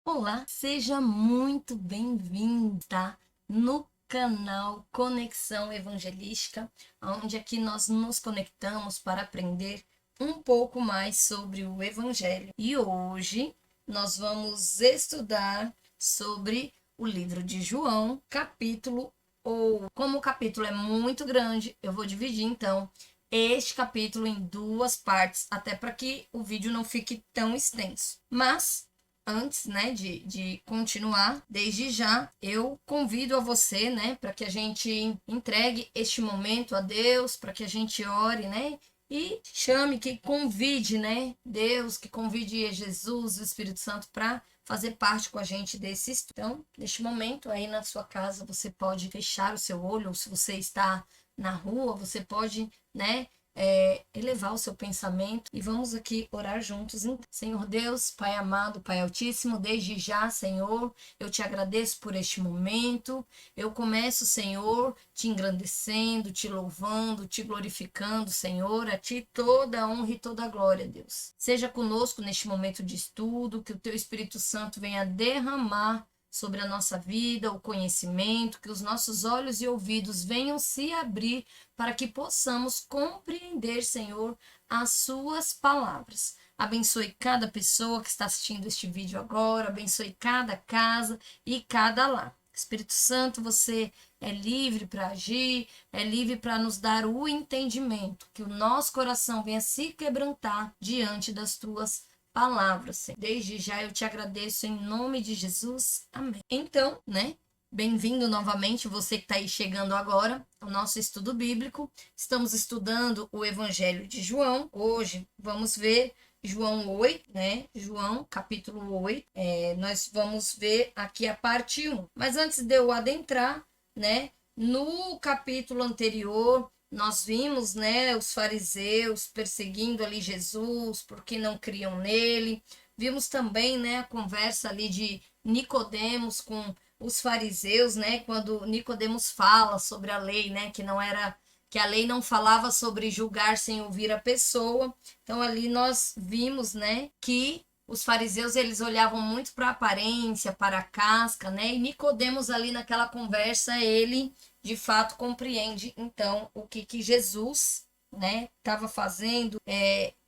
Olá, seja muito bem-vinda no canal Conexão Evangelística, onde aqui nós nos conectamos para aprender um pouco mais sobre o Evangelho. E hoje nós vamos estudar sobre o livro de João, como o capítulo é muito grande, eu vou dividir então este capítulo em duas partes, até para que o vídeo não fique tão extenso. Mas antes, né, de continuar, desde já, eu convido a você, né, para que a gente entregue este momento a Deus, para que a gente ore, né, e chame, que convide, né, Deus, que convide Jesus, o Espírito Santo, para fazer parte com a gente desse estudo. Então, neste momento, aí na sua casa, você pode fechar o seu olho, ou se você está na rua, você pode, né, elevar o seu pensamento e vamos aqui orar juntos. Então, Senhor Deus, Pai amado, Pai Altíssimo, desde já, Senhor, eu te agradeço por este momento. Eu começo, Senhor, te engrandecendo, te louvando, te glorificando, Senhor. A ti toda a honra e toda a glória, Deus. Seja conosco neste momento de estudo, que o teu Espírito Santo venha derramar sobre a nossa vida, o conhecimento, que os nossos olhos e ouvidos venham se abrir para que possamos compreender, Senhor, as suas palavras. Abençoe cada pessoa que está assistindo este vídeo agora, abençoe cada casa e cada lar. Espírito Santo, você é livre para agir, é livre para nos dar o entendimento, que o nosso coração venha se quebrantar diante das tuas palavras, Senhor. Desde já eu te agradeço em nome de Jesus. Amém. Então, né? Bem-vindo novamente, você que está aí chegando agora ao nosso estudo bíblico. Estamos estudando o Evangelho de João. Hoje vamos ver João 8, né? João, capítulo 8. Nós vamos ver aqui a parte 1. Mas antes de eu adentrar, né? No capítulo anterior, nós vimos, né, os fariseus perseguindo ali Jesus porque não criam nele. Vimos também, né, a conversa ali de Nicodemos com os fariseus, né, quando Nicodemos fala sobre a lei, né, que a lei não falava sobre julgar sem ouvir a pessoa. Então ali nós vimos, né, que os fariseus eles olhavam muito para a aparência, para a casca, né? E Nicodemos ali naquela conversa, ele de fato compreende então o que Jesus, né, estava fazendo,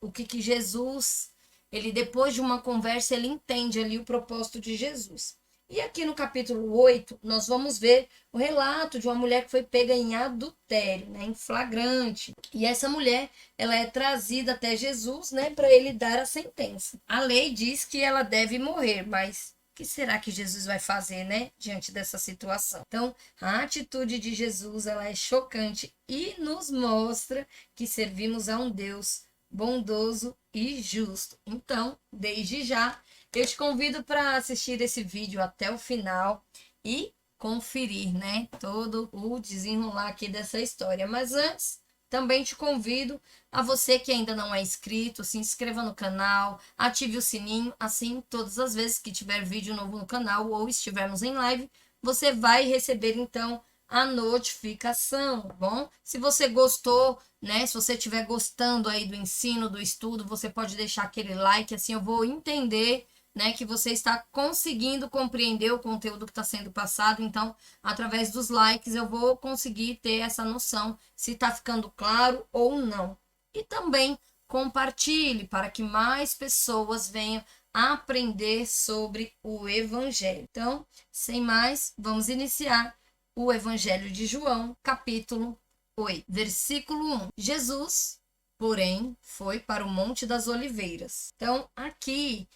o que Jesus, ele depois de uma conversa ele entende ali o propósito de Jesus. E aqui no capítulo 8, nós vamos ver o relato de uma mulher que foi pega em adultério, né, em flagrante. E essa mulher, ela é trazida até Jesus, né, para ele dar a sentença. A lei diz que ela deve morrer, mas o que será que Jesus vai fazer, né, diante dessa situação? Então, a atitude de Jesus, ela é chocante e nos mostra que servimos a um Deus bondoso e justo. Então, desde já, eu te convido para assistir esse vídeo até o final e conferir, né, todo o desenrolar aqui dessa história. Mas antes, também te convido a você que ainda não é inscrito, se inscreva no canal, ative o sininho, assim todas as vezes que tiver vídeo novo no canal ou estivermos em live, você vai receber então a notificação, tá bom? Se você gostou, né, se você estiver gostando aí do ensino, do estudo, você pode deixar aquele like, assim eu vou entender, né, que você está conseguindo compreender o conteúdo que está sendo passado. Então, através dos likes, eu vou conseguir ter essa noção se está ficando claro ou não. E também compartilhe para que mais pessoas venham aprender sobre o Evangelho. Então, sem mais, vamos iniciar o Evangelho de João, capítulo 8, versículo 1. Jesus, porém, foi para o Monte das Oliveiras. Então, aqui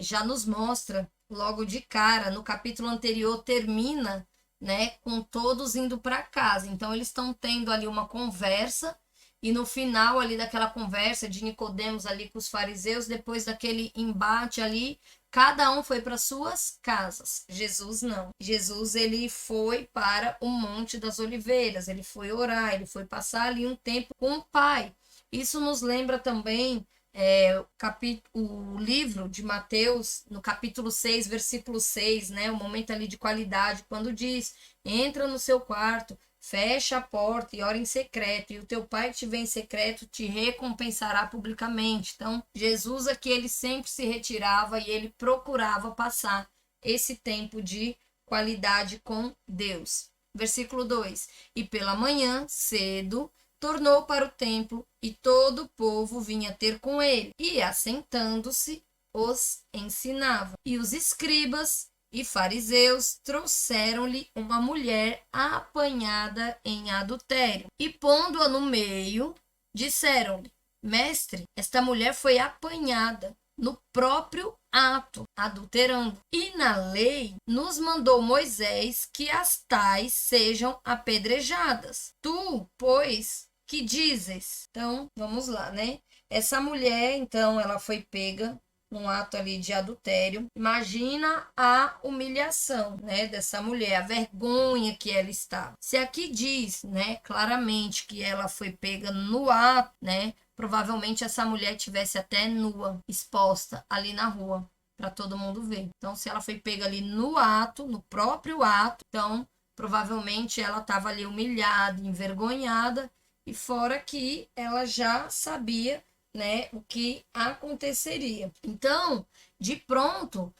já nos mostra logo de cara, no capítulo anterior termina, né, com todos indo para casa. Então eles estão tendo ali uma conversa e no final ali daquela conversa de Nicodemos ali com os fariseus, depois daquele embate ali, cada um foi para suas casas. Jesus não. Jesus ele foi para o Monte das Oliveiras, ele foi orar, ele foi passar ali um tempo com o Pai. Isso nos lembra também o livro de Mateus, no capítulo 6, versículo 6, né? O momento ali de qualidade, quando diz, entra no seu quarto, fecha a porta e ora em secreto, e o teu pai que te vê em secreto te recompensará publicamente. Então, Jesus aqui, ele sempre se retirava e ele procurava passar esse tempo de qualidade com Deus. Versículo 2: E pela manhã, cedo, tornou para o templo, e todo o povo vinha ter com ele, e assentando-se, os ensinava. E os escribas e fariseus trouxeram-lhe uma mulher apanhada em adultério, e pondo-a no meio, disseram-lhe: Mestre, esta mulher foi apanhada no próprio ato, adulterando. E na lei nos mandou Moisés que as tais sejam apedrejadas. Tu, pois, que dizes? Então, vamos lá, né? Essa mulher, então, ela foi pega num ato ali de adultério. Imagina a humilhação, né, dessa mulher, a vergonha que ela está. Se aqui diz, né, claramente que ela foi pega no ato, né, provavelmente essa mulher tivesse até nua, exposta ali na rua para todo mundo ver. Então, se ela foi pega ali no ato, no próprio ato, então provavelmente ela estava ali humilhada, envergonhada, e fora que ela já sabia, né, o que aconteceria. Então, de pronto,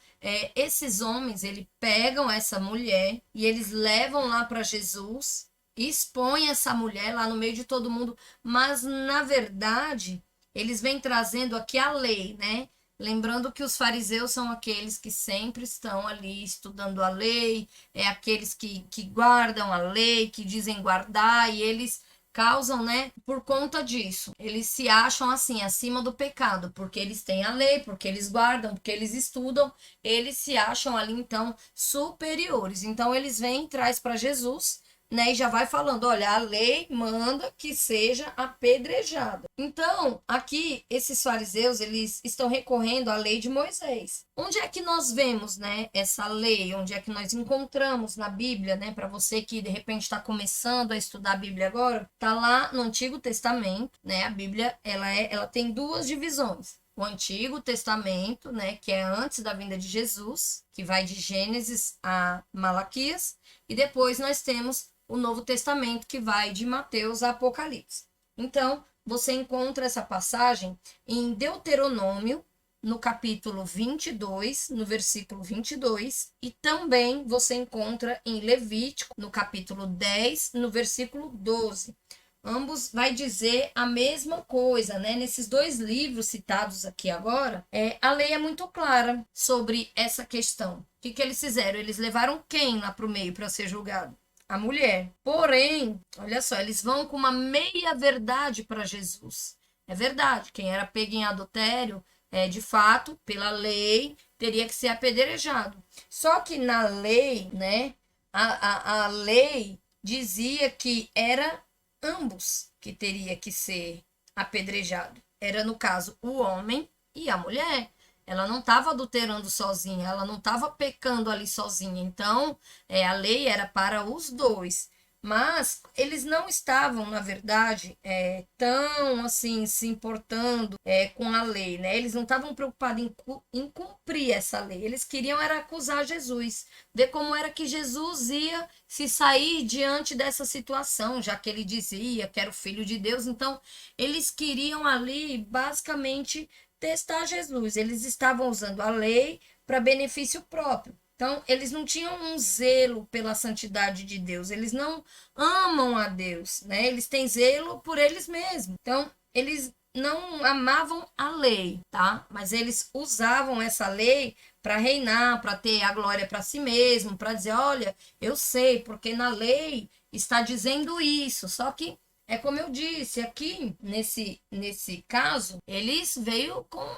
esses homens, eles pegam essa mulher e eles levam lá para Jesus, expõem essa mulher lá no meio de todo mundo, mas na verdade, eles vêm trazendo aqui a lei, né? Lembrando que os fariseus são aqueles que sempre estão ali estudando a lei, aqueles que guardam a lei, que dizem guardar, e eles causam, né, por conta disso. Eles se acham assim, acima do pecado, porque eles têm a lei, porque eles guardam, porque eles estudam, eles se acham ali, então, superiores. Então, eles vêm e traz para Jesus, né, e já vai falando, olha, a lei manda que seja apedrejado. Então, aqui, esses fariseus, eles estão recorrendo à lei de Moisés. Onde é que nós vemos, né, essa lei? Onde é que nós encontramos na Bíblia, né? Para você que, de repente, está começando a estudar a Bíblia agora, tá lá no Antigo Testamento, né? A Bíblia, ela tem duas divisões. O Antigo Testamento, né, que é antes da vinda de Jesus, que vai de Gênesis a Malaquias, e depois nós temos o Novo Testamento, que vai de Mateus a Apocalipse. Então, você encontra essa passagem em Deuteronômio, no capítulo 22, no versículo 22, e também você encontra em Levítico, no capítulo 10, no versículo 12. Ambos vai dizer a mesma coisa, né? Nesses dois livros citados aqui agora, a lei é muito clara sobre essa questão. O que eles fizeram? Eles levaram quem lá para o meio para ser julgado? A mulher. Porém, olha só, eles vão com uma meia verdade para Jesus. É verdade, quem era pego em adultério, de fato, pela lei, teria que ser apedrejado. Só que na lei, né, a lei dizia que era ambos que teria que ser apedrejado. Era, no caso, o homem e a mulher. Ela não estava adulterando sozinha, ela não estava pecando ali sozinha. Então, a lei era para os dois. Mas eles não estavam, na verdade, tão assim se importando com a lei, né? Eles não estavam preocupados em cumprir essa lei. Eles queriam era acusar Jesus, ver como era que Jesus ia se sair diante dessa situação, já que ele dizia que era o Filho de Deus. Então, eles queriam ali, basicamente, testar Jesus. Eles estavam usando a lei para benefício próprio. Então, eles não tinham um zelo pela santidade de Deus, eles não amam a Deus, né? Eles têm zelo por eles mesmos. Então, eles não amavam a lei, tá? Mas eles usavam essa lei para reinar, para ter a glória para si mesmo, para dizer, olha, eu sei, porque na lei está dizendo isso. Só que como eu disse, aqui nesse caso, eles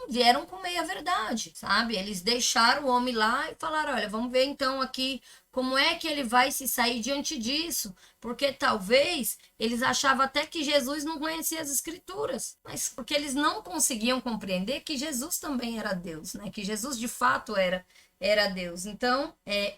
vieram com meia verdade, sabe? Eles deixaram o homem lá e falaram, olha, vamos ver então aqui como é que ele vai se sair diante disso, porque talvez eles achavam até que Jesus não conhecia as escrituras, mas porque eles não conseguiam compreender que Jesus também era Deus, né? Que Jesus de fato era Deus. Então,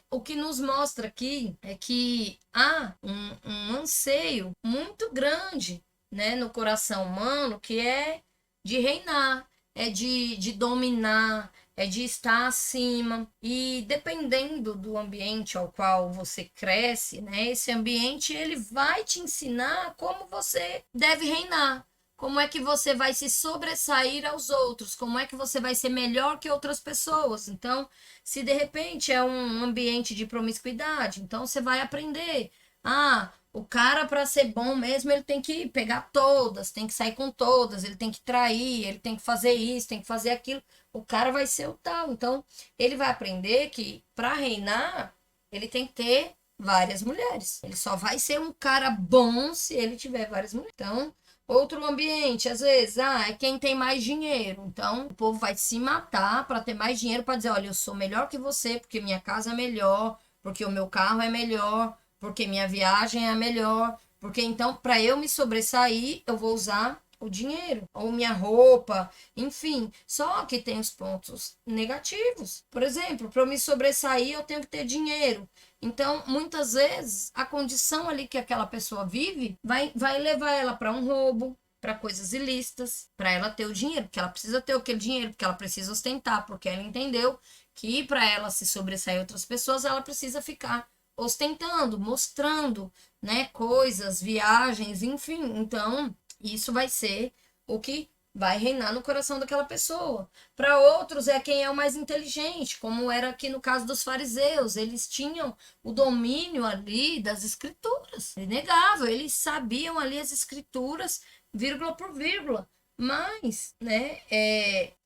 o que nos mostra aqui é que há um anseio muito grande, né, no coração humano, que é de reinar, de dominar, é de estar acima. E dependendo do ambiente ao qual você cresce, né, esse ambiente ele vai te ensinar como você deve reinar. Como é que você vai se sobressair aos outros? Como é que você vai ser melhor que outras pessoas? Então, se de repente é um ambiente de promiscuidade, então você vai aprender. Ah, o cara para ser bom mesmo, ele tem que pegar todas, tem que sair com todas, ele tem que trair, ele tem que fazer isso, tem que fazer aquilo. O cara vai ser o tal. Então, ele vai aprender que para reinar, ele tem que ter várias mulheres. Ele só vai ser um cara bom se ele tiver várias mulheres. Então, outro ambiente, às vezes, é quem tem mais dinheiro. Então, o povo vai se matar para ter mais dinheiro para dizer, olha, eu sou melhor que você, porque minha casa é melhor, porque o meu carro é melhor, porque minha viagem é melhor, porque então, para eu me sobressair, eu vou usar o dinheiro, ou minha roupa, enfim. Só que tem os pontos negativos. Por exemplo, para eu me sobressair, eu tenho que ter dinheiro. Então, muitas vezes, a condição ali que aquela pessoa vive vai levar ela para um roubo, para coisas ilícitas, para ela ter o dinheiro, porque ela precisa ter aquele dinheiro, porque ela precisa ostentar, porque ela entendeu que para ela se sobressair outras pessoas, ela precisa ficar ostentando, mostrando, né, coisas, viagens, enfim. Então, isso vai ser o que vai reinar no coração daquela pessoa. Para outros é quem é o mais inteligente, como era aqui no caso dos fariseus. Eles tinham o domínio ali das escrituras. É inegável, eles sabiam ali as escrituras, vírgula por vírgula. Mas, né,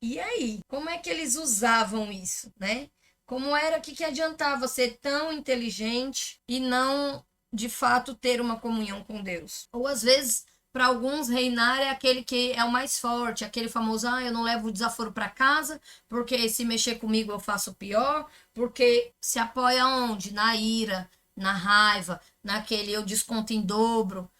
e aí? Como é que eles usavam isso, né? Como era que adiantava ser tão inteligente e não, de fato, ter uma comunhão com Deus? Ou às vezes para alguns, reinar é aquele que é o mais forte, aquele famoso, eu não levo o desaforo para casa, porque se mexer comigo eu faço pior, porque se apoia onde? Na ira, na raiva, naquele eu desconto em dobro.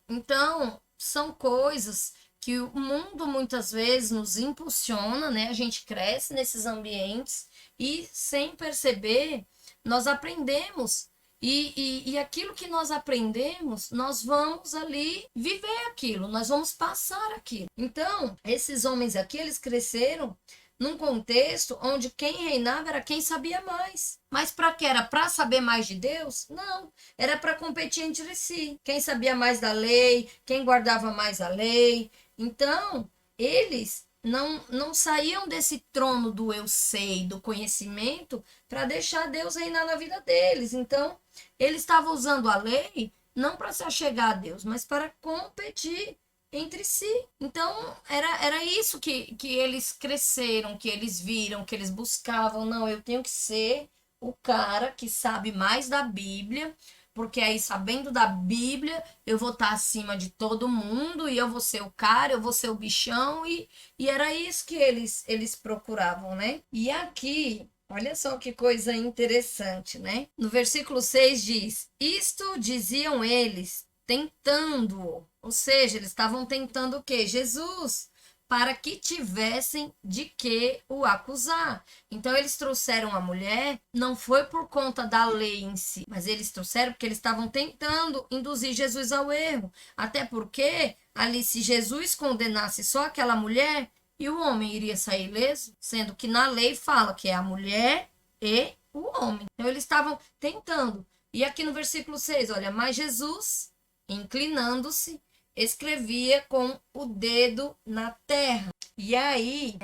Então, são coisas que o mundo muitas vezes nos impulsiona, né? A gente cresce nesses ambientes e, sem perceber, nós aprendemos e aquilo que nós aprendemos, nós vamos ali viver aquilo, nós vamos passar aquilo. Então, esses homens aqui, eles cresceram num contexto onde quem reinava era quem sabia mais. Mas para quê? Era para saber mais de Deus? Não, era para competir entre si. Quem sabia mais da lei, quem guardava mais a lei. Então, eles não saíam desse trono do eu sei, do conhecimento, para deixar Deus reinar na vida deles. Então, eles estavam usando a lei não para se achegar a Deus, mas para competir entre si. Então, era isso que eles cresceram, que eles viram, que eles buscavam. Não, eu tenho que ser o cara que sabe mais da Bíblia, porque aí, sabendo da Bíblia, eu vou estar acima de todo mundo e eu vou ser o cara, eu vou ser o bichão, e era isso que eles procuravam, né? E aqui, olha só que coisa interessante, né? No versículo 6 diz: isto diziam eles, tentando-o. Ou seja, eles estavam tentando o quê? Jesus, para que tivessem de que o acusar. Então, eles trouxeram a mulher, não foi por conta da lei em si, mas eles trouxeram porque eles estavam tentando induzir Jesus ao erro. Até porque, ali, se Jesus condenasse só aquela mulher, e o homem iria sair ileso, sendo que na lei fala que é a mulher e o homem. Então, eles estavam tentando. E aqui no versículo 6, olha, mas Jesus, inclinando-se, escrevia com o dedo na terra. E aí,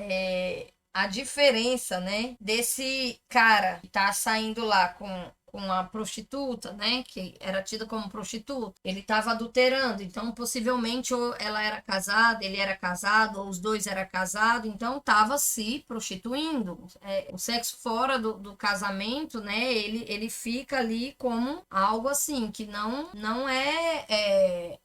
a diferença, né, desse cara que tá saindo lá com a prostituta, né, que era tida como prostituta, ele estava adulterando, então possivelmente ou ela era casada, ele era casado, ou os dois eram casados, então estava se prostituindo. O sexo fora do casamento, né, ele fica ali como algo assim, que não é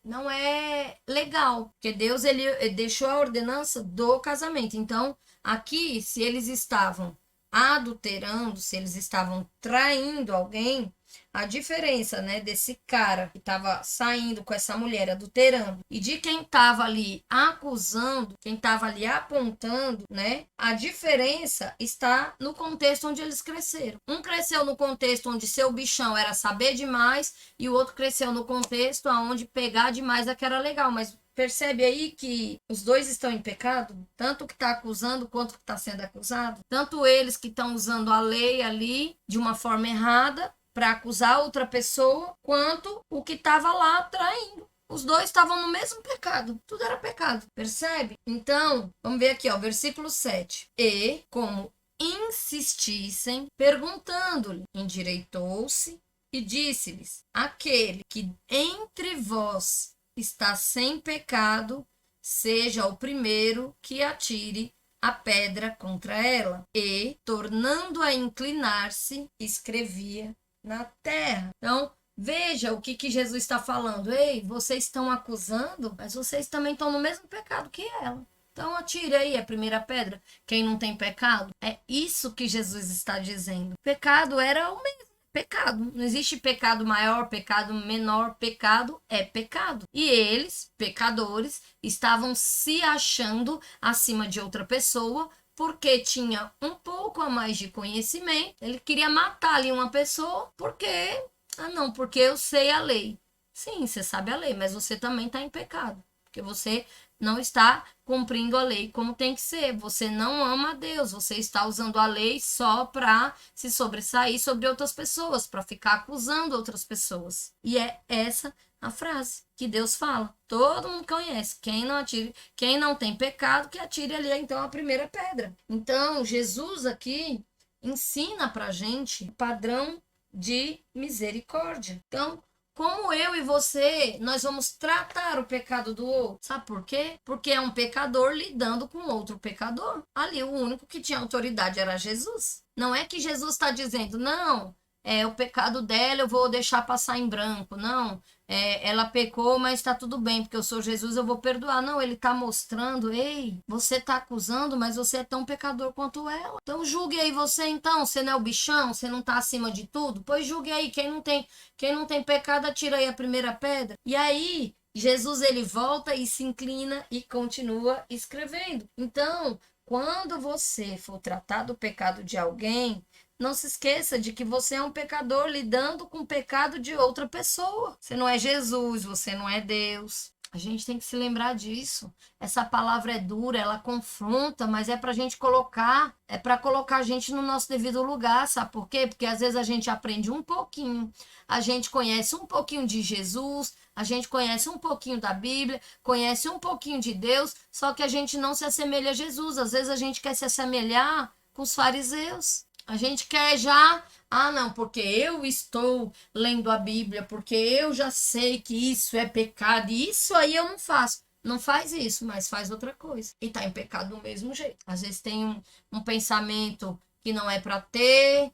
legal, porque Deus ele deixou a ordenança do casamento. Então, aqui, se eles estavam adulterando, se eles estavam traindo alguém, a diferença, né, desse cara que estava saindo com essa mulher adulterando e de quem estava ali acusando, quem estava ali apontando, né, a diferença está no contexto onde eles cresceram. Um cresceu no contexto onde seu bichão era saber demais e o outro cresceu no contexto onde pegar demais é que era legal, mas percebe aí que os dois estão em pecado? Tanto o que está acusando quanto o que está sendo acusado? Tanto eles que estão usando a lei ali de uma forma errada para acusar outra pessoa, quanto o que estava lá traindo. Os dois estavam no mesmo pecado. Tudo era pecado. Percebe? Então, vamos ver aqui, ó, versículo 7. E, como insistissem, perguntando-lhe, endireitou-se e disse-lhes: aquele que entre vós está sem pecado, seja o primeiro que atire a pedra contra ela. E, tornando a inclinar-se, escrevia na terra. Então, veja o que Jesus está falando. Ei, vocês estão acusando, mas vocês também estão no mesmo pecado que ela. Então atire aí a primeira pedra. Quem não tem pecado? É isso que Jesus está dizendo. Pecado era o mesmo. Pecado. Não existe pecado maior, pecado menor. Pecado é pecado. E eles, pecadores, estavam se achando acima de outra pessoa porque tinha um pouco a mais de conhecimento. Ele queria matar ali uma pessoa porque... Ah, não, porque eu sei a lei. Sim, você sabe a lei, mas você também está em pecado. Porque você não está cumprindo a lei como tem que ser. Você não ama a Deus. Você está usando a lei só para se sobressair sobre outras pessoas, para ficar acusando outras pessoas. E é essa a frase que Deus fala. Todo mundo conhece. Quem não tem pecado, que atire ali então a primeira pedra. Então, Jesus aqui ensina pra gente o padrão de misericórdia. Então, como eu e você, nós vamos tratar o pecado do outro. Sabe por quê? Porque é um pecador lidando com outro pecador. Ali, o único que tinha autoridade era Jesus. Não é que Jesus está dizendo, não, o pecado dela eu vou deixar passar em branco. Não, ela pecou, mas está tudo bem, porque eu sou Jesus, eu vou perdoar. Não, ele está mostrando, ei, você está acusando, mas você é tão pecador quanto ela. Então julgue aí você então, você não é o bichão, você não está acima de tudo? Pois julgue aí, quem não tem pecado, atira aí a primeira pedra. E aí, Jesus ele volta e se inclina e continua escrevendo. Então, quando você for tratar do pecado de alguém, não se esqueça de que você é um pecador lidando com o pecado de outra pessoa. Você não é Jesus, você não é Deus. A gente tem que se lembrar disso. Essa palavra é dura, ela confronta, mas é para colocar a gente no nosso devido lugar, sabe por quê? Porque às vezes a gente aprende um pouquinho, a gente conhece um pouquinho de Jesus, a gente conhece um pouquinho da Bíblia, conhece um pouquinho de Deus, só que a gente não se assemelha a Jesus. Às vezes a gente quer se assemelhar com os fariseus. A gente quer já, não, porque eu estou lendo a Bíblia, porque eu já sei que isso é pecado, e isso aí eu não faço. Não faz isso, mas faz outra coisa. E tá em pecado do mesmo jeito. Às vezes tem um pensamento que não é para ter,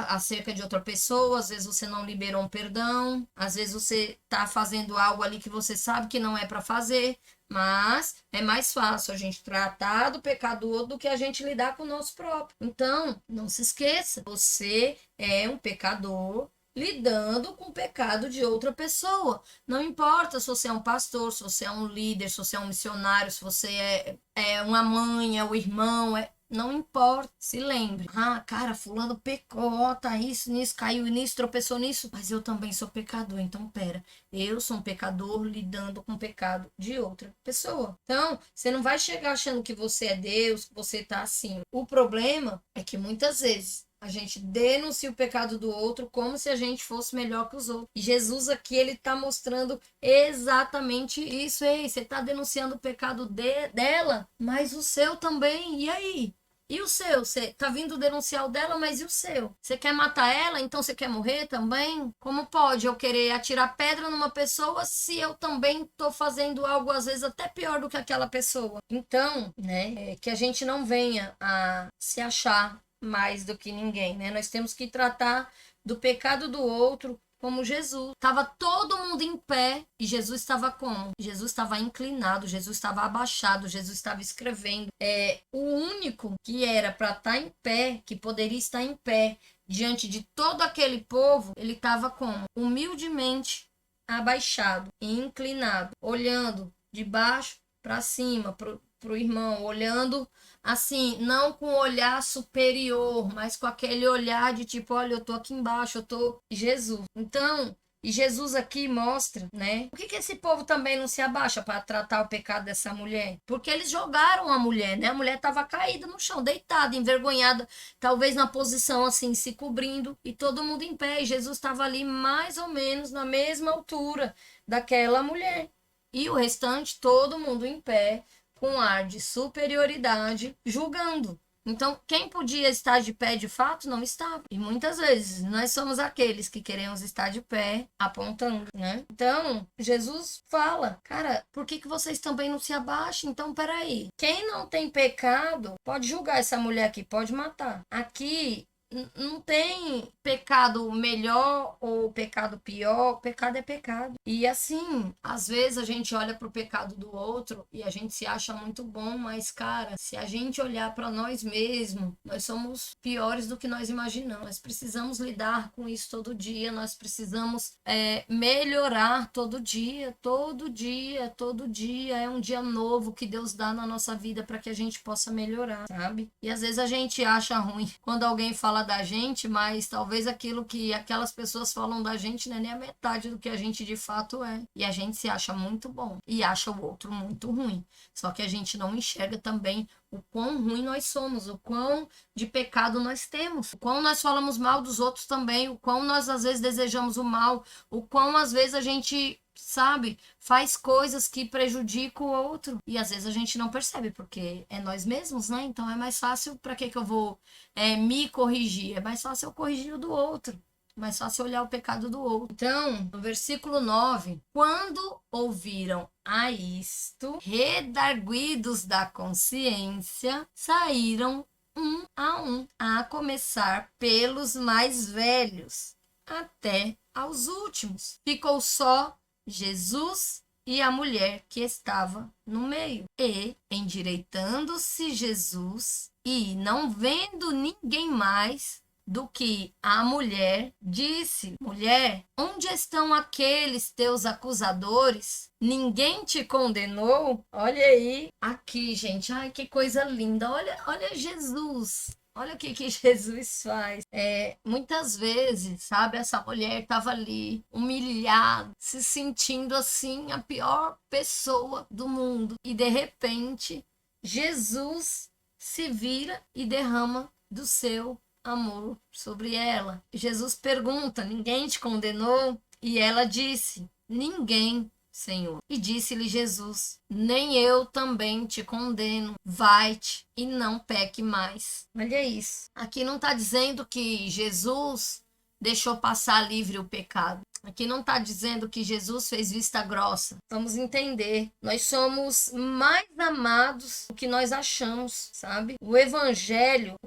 acerca de outra pessoa, às vezes você não liberou um perdão, às vezes você tá fazendo algo ali que você sabe que não é para fazer, mas é mais fácil a gente tratar do pecado do outro do que a gente lidar com o nosso próprio. Então, não se esqueça, você é um pecador lidando com o pecado de outra pessoa. Não importa se você é um pastor, se você é um líder, se você é um missionário, se você é uma mãe, é o irmão, não importa, se lembre. Cara, fulano pecou, tá isso, nisso, caiu nisso, tropeçou nisso. Mas eu também sou pecador, então pera. Eu sou um pecador lidando com o pecado de outra pessoa. Então, você não vai chegar achando que você é Deus, que você tá acima. O problema é que muitas vezes a gente denuncia o pecado do outro como se a gente fosse melhor que os outros. E Jesus aqui, ele tá mostrando exatamente isso. Ei, você tá denunciando o pecado dela, mas o seu também. E aí? E o seu? Você tá vindo denunciar o dela, mas e o seu? Você quer matar ela? Então você quer morrer também? Como pode eu querer atirar pedra numa pessoa se eu também tô fazendo algo, às vezes, até pior do que aquela pessoa? Então, né, que a gente não venha a se achar mais do que ninguém, né? Nós temos que tratar do pecado do outro como Jesus. Estava todo mundo em pé e Jesus estava como? Jesus estava inclinado, Jesus estava abaixado, Jesus estava escrevendo. O único que era para estar em pé, que poderia estar em pé diante de todo aquele povo, ele estava como? Humildemente abaixado e inclinado, olhando de baixo para cima, pro irmão, olhando assim, não com um olhar superior, mas com aquele olhar de tipo, olha, eu tô aqui embaixo, eu tô Jesus. Então, E Jesus aqui mostra, né? Por que esse povo também não se abaixa para tratar o pecado dessa mulher? Porque eles jogaram a mulher, né? A mulher estava caída no chão, deitada, envergonhada, talvez na posição assim, se cobrindo, e todo mundo em pé. E Jesus estava ali mais ou menos na mesma altura daquela mulher. E o restante, todo mundo em pé, com ar de superioridade, julgando. Então, quem podia estar de pé de fato não estava. E muitas vezes nós somos aqueles que queremos estar de pé apontando, né? Então, Jesus fala, cara, por que vocês também não se abaixam? Então, peraí. Quem não tem pecado pode julgar essa mulher aqui, pode matar. Aqui não tem pecado melhor ou pecado pior, pecado é pecado. E assim, às vezes a gente olha pro pecado do outro e a gente se acha muito bom, mas cara, se a gente olhar para nós mesmos, nós somos piores do que nós imaginamos. Nós precisamos lidar com isso todo dia, nós precisamos melhorar todo dia, todo dia, todo dia. É um dia novo que Deus dá na nossa vida para que a gente possa melhorar, sabe? E às vezes a gente acha ruim quando alguém fala da gente, mas talvez aquilo que aquelas pessoas falam da gente não é nem a metade do que a gente de fato é. E a gente se acha muito bom e acha o outro muito ruim. Só que a gente não enxerga também o quão ruim nós somos, o quão de pecado nós temos, o quão nós falamos mal dos outros também, o quão nós às vezes desejamos o mal, o quão às vezes a gente, sabe, faz coisas que prejudicam o outro. E às vezes a gente não percebe, porque é nós mesmos, né? Então é mais fácil, para que eu vou me corrigir? É mais fácil eu corrigir o do outro. Mais fácil olhar o pecado do outro. Então, no versículo 9, quando ouviram a isto, redarguidos da consciência, saíram um, a começar pelos mais velhos, até aos últimos. Ficou só Jesus e a mulher que estava no meio. E, endireitando-se Jesus, e não vendo ninguém mais do que a mulher, disse: Mulher, onde estão aqueles teus acusadores? Ninguém te condenou? Olha aí, aqui, gente. Ai, que coisa linda. Olha Jesus. Olha o que Jesus faz. Muitas vezes, sabe, essa mulher estava ali, humilhada, se sentindo assim, a pior pessoa do mundo. E de repente, Jesus se vira e derrama do seu amor sobre ela. Jesus pergunta: ninguém te condenou? E ela disse: ninguém, Senhor. E disse-lhe Jesus: nem eu também te condeno. Vai-te e não peque mais. Olha isso. Aqui não está dizendo que Jesus deixou passar livre o pecado. Aqui não está dizendo que Jesus fez vista grossa. Vamos entender. Nós somos mais amados do que nós achamos, sabe? O evangelho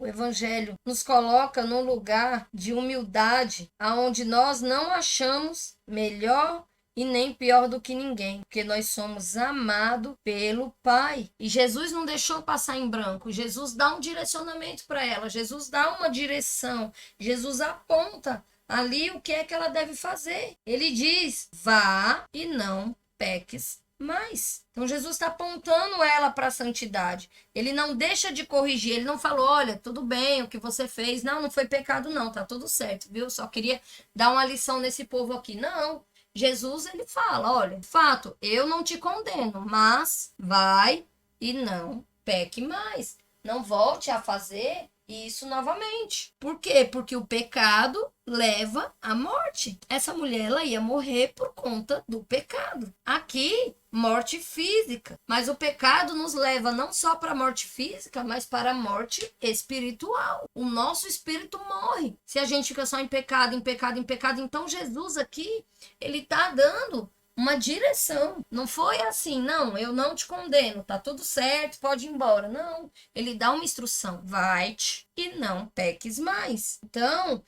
nos coloca num lugar de humildade, aonde nós não achamos melhor e nem pior do que ninguém, porque nós somos amados pelo Pai. E Jesus não deixou passar em branco. Jesus dá um direcionamento para ela. Jesus dá uma direção. Jesus aponta ali o que é que ela deve fazer. Ele diz: vá e não peques mais. Então Jesus está apontando ela para a santidade. Ele não deixa de corrigir. Ele não falou: olha, tudo bem o que você fez. Não foi pecado não, tá tudo certo, viu? Só queria dar uma lição nesse povo aqui. Não. Jesus, ele fala: olha, fato, eu não te condeno, mas vai e não peque mais. Não volte a fazer isso novamente. Por quê? Porque o pecado leva à morte. Essa mulher, ela ia morrer por conta do pecado. Aqui, morte física. Mas o pecado nos leva não só para a morte física, mas para a morte espiritual. O nosso espírito morre se a gente fica só em pecado, em pecado, em pecado. Então Jesus aqui, ele está dando uma direção. Não foi assim: não, eu não te condeno, tá tudo certo, pode ir embora. Não, ele dá uma instrução: vai-te e não peques mais. Então,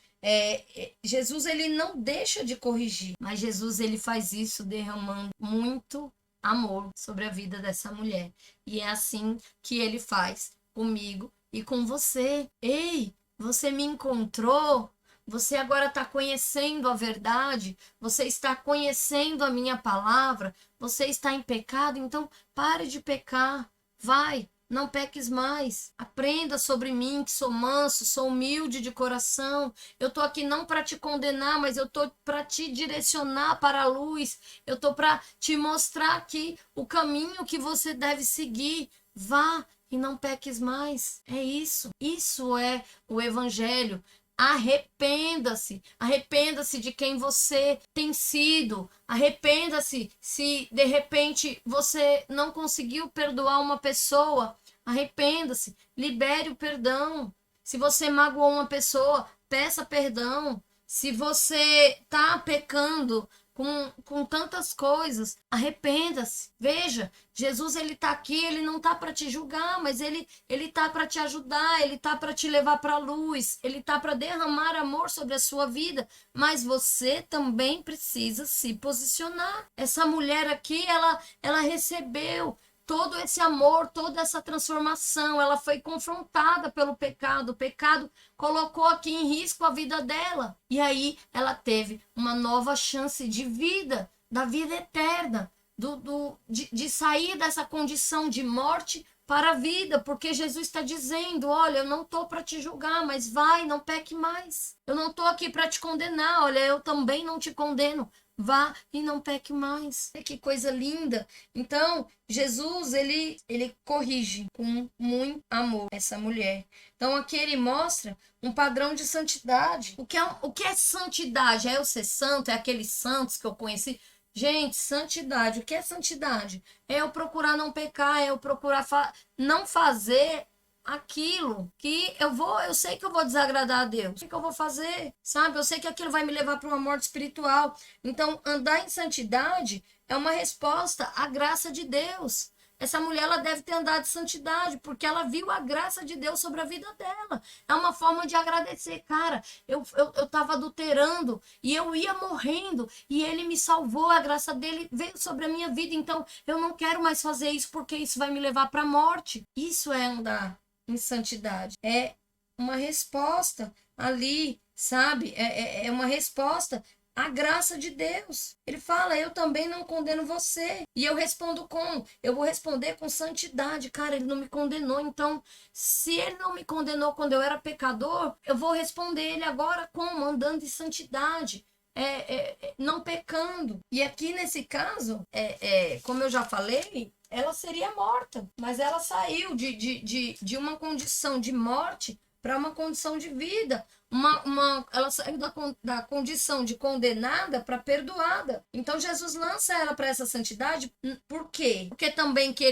Jesus, ele não deixa de corrigir, mas Jesus, ele faz isso derramando muito amor sobre a vida dessa mulher. E é assim que ele faz comigo e com você. Ei, você me encontrou? Você agora está conhecendo a verdade, você está conhecendo a minha palavra, você está em pecado, então pare de pecar, vai não peques mais. Aprenda sobre mim, que sou manso, sou humilde de coração. Eu tô aqui não para te condenar, mas eu tô para te direcionar para a luz. Eu tô para te mostrar aqui o caminho que você deve seguir. Vá e não peques mais. É isso. Isso é o evangelho. Arrependa-se, arrependa-se de quem você tem sido, arrependa-se se de repente você não conseguiu perdoar uma pessoa, arrependa-se, libere o perdão. Se você magoou uma pessoa, peça perdão. Se você está pecando com tantas coisas, arrependa-se. Veja, Jesus ele está aqui, ele não está para te julgar, mas ele está para te ajudar, ele está para te levar para a luz, ele está para derramar amor sobre a sua vida, mas você também precisa se posicionar. Essa mulher aqui, ela recebeu todo esse amor, toda essa transformação, ela foi confrontada pelo pecado, o pecado colocou aqui em risco a vida dela. E aí ela teve uma nova chance de vida, da vida eterna, de sair dessa condição de morte para a vida, porque Jesus está dizendo, olha, eu não estou para te julgar, mas vai, não peque mais. Eu não estou aqui para te condenar, olha, eu também não te condeno. Vá e não peque mais. Que coisa linda. Então, Jesus, ele corrige com muito amor essa mulher. Então, aqui ele mostra um padrão de santidade. O que é santidade? É eu ser santo? É aqueles santos que eu conheci? Gente, santidade. O que é santidade? É eu procurar não pecar, é eu procurar não fazer aquilo que eu sei que eu vou desagradar a Deus. O que eu vou fazer? Sabe? Eu sei que aquilo vai me levar para uma morte espiritual. Então, andar em santidade é uma resposta à graça de Deus. Essa mulher, ela deve ter andado em santidade, porque ela viu a graça de Deus sobre a vida dela. É uma forma de agradecer. Cara, eu estava adulterando e eu ia morrendo e ele me salvou, a graça dele veio sobre a minha vida. Então, eu não quero mais fazer isso porque isso vai me levar para a morte. Isso é andar em santidade. É uma resposta ali, sabe? É uma resposta à graça de Deus. Ele fala, eu também não condeno você. E eu respondo como? Eu vou responder com santidade. Cara, ele não me condenou. Então, se ele não me condenou quando eu era pecador, eu vou responder ele agora como? Andando em santidade. Não pecando. E aqui nesse caso, como eu já falei, ela seria morta, mas ela saiu de uma condição de morte para uma condição de vida. Ela saiu da condição de condenada para perdoada. Então Jesus lança ela para essa santidade. Por quê? Porque também que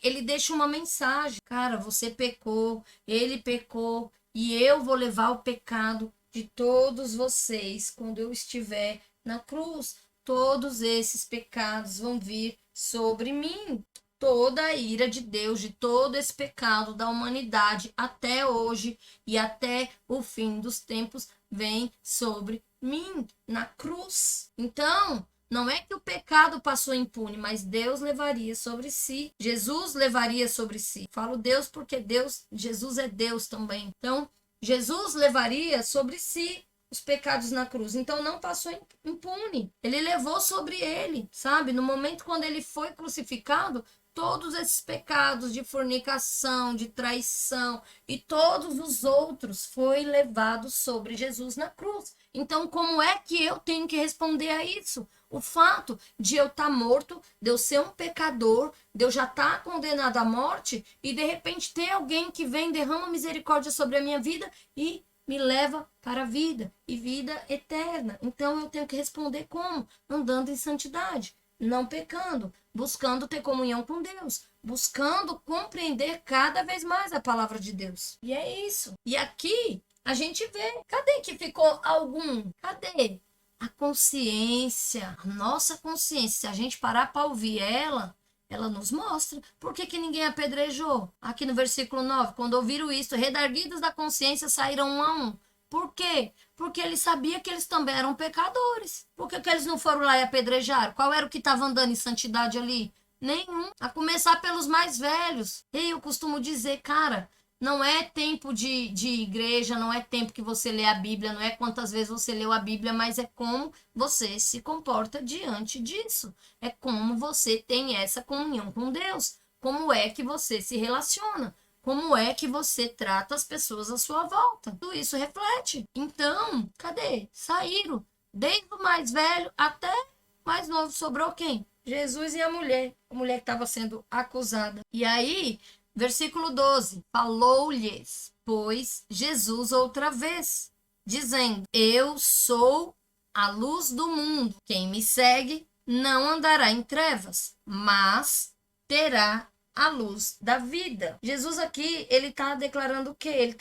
ele deixa uma mensagem. Cara, você pecou, ele pecou, e eu vou levar o pecado de todos vocês quando eu estiver na cruz. Todos esses pecados vão vir sobre mim. Toda a ira de Deus, de todo esse pecado da humanidade até hoje e até o fim dos tempos vem sobre mim na cruz. Então, não é que o pecado passou impune, mas Deus levaria sobre si. Jesus levaria sobre si. Falo Deus porque Jesus é Deus também. Então, Jesus levaria sobre si os pecados na cruz. Então não passou impune. Ele levou sobre ele, sabe? No momento quando ele foi crucificado, todos esses pecados de fornicação, de traição e todos os outros foi levado sobre Jesus na cruz. Então, como é que eu tenho que responder a isso? O fato de eu estar morto, de eu ser um pecador, de eu já estar condenado à morte e de repente ter alguém que vem, derrama misericórdia sobre a minha vida e me leva para a vida e vida eterna. Então eu tenho que responder como? Andando em santidade, não pecando, buscando ter comunhão com Deus, buscando compreender cada vez mais a palavra de Deus. E é isso. E aqui a gente vê, cadê que ficou algum? Cadê? A consciência, a nossa consciência, se a gente parar para ouvir ela nos mostra. Por que ninguém apedrejou? Aqui no versículo 9, quando ouviram isto, redarguidos da consciência saíram um a um. Por quê? Porque ele sabia que eles também eram pecadores. Por que eles não foram lá e apedrejaram? Qual era o que estava andando em santidade ali? Nenhum. A começar pelos mais velhos. E eu costumo dizer, cara, não é tempo de igreja, não é tempo que você lê a Bíblia, não é quantas vezes você leu a Bíblia, mas é como você se comporta diante disso. É como você tem essa comunhão com Deus. como é que você se relaciona, como é que você trata as pessoas à sua volta. Tudo isso reflete. Então, cadê? Saíram. Desde o mais velho até o mais novo. Sobrou quem? Jesus e a mulher que estava sendo acusada. E aí, versículo 12: falou-lhes, pois, Jesus outra vez, dizendo: eu sou a luz do mundo. Quem me segue não andará em trevas, mas terá a luz da vida. Jesus aqui, ele está declarando o quê?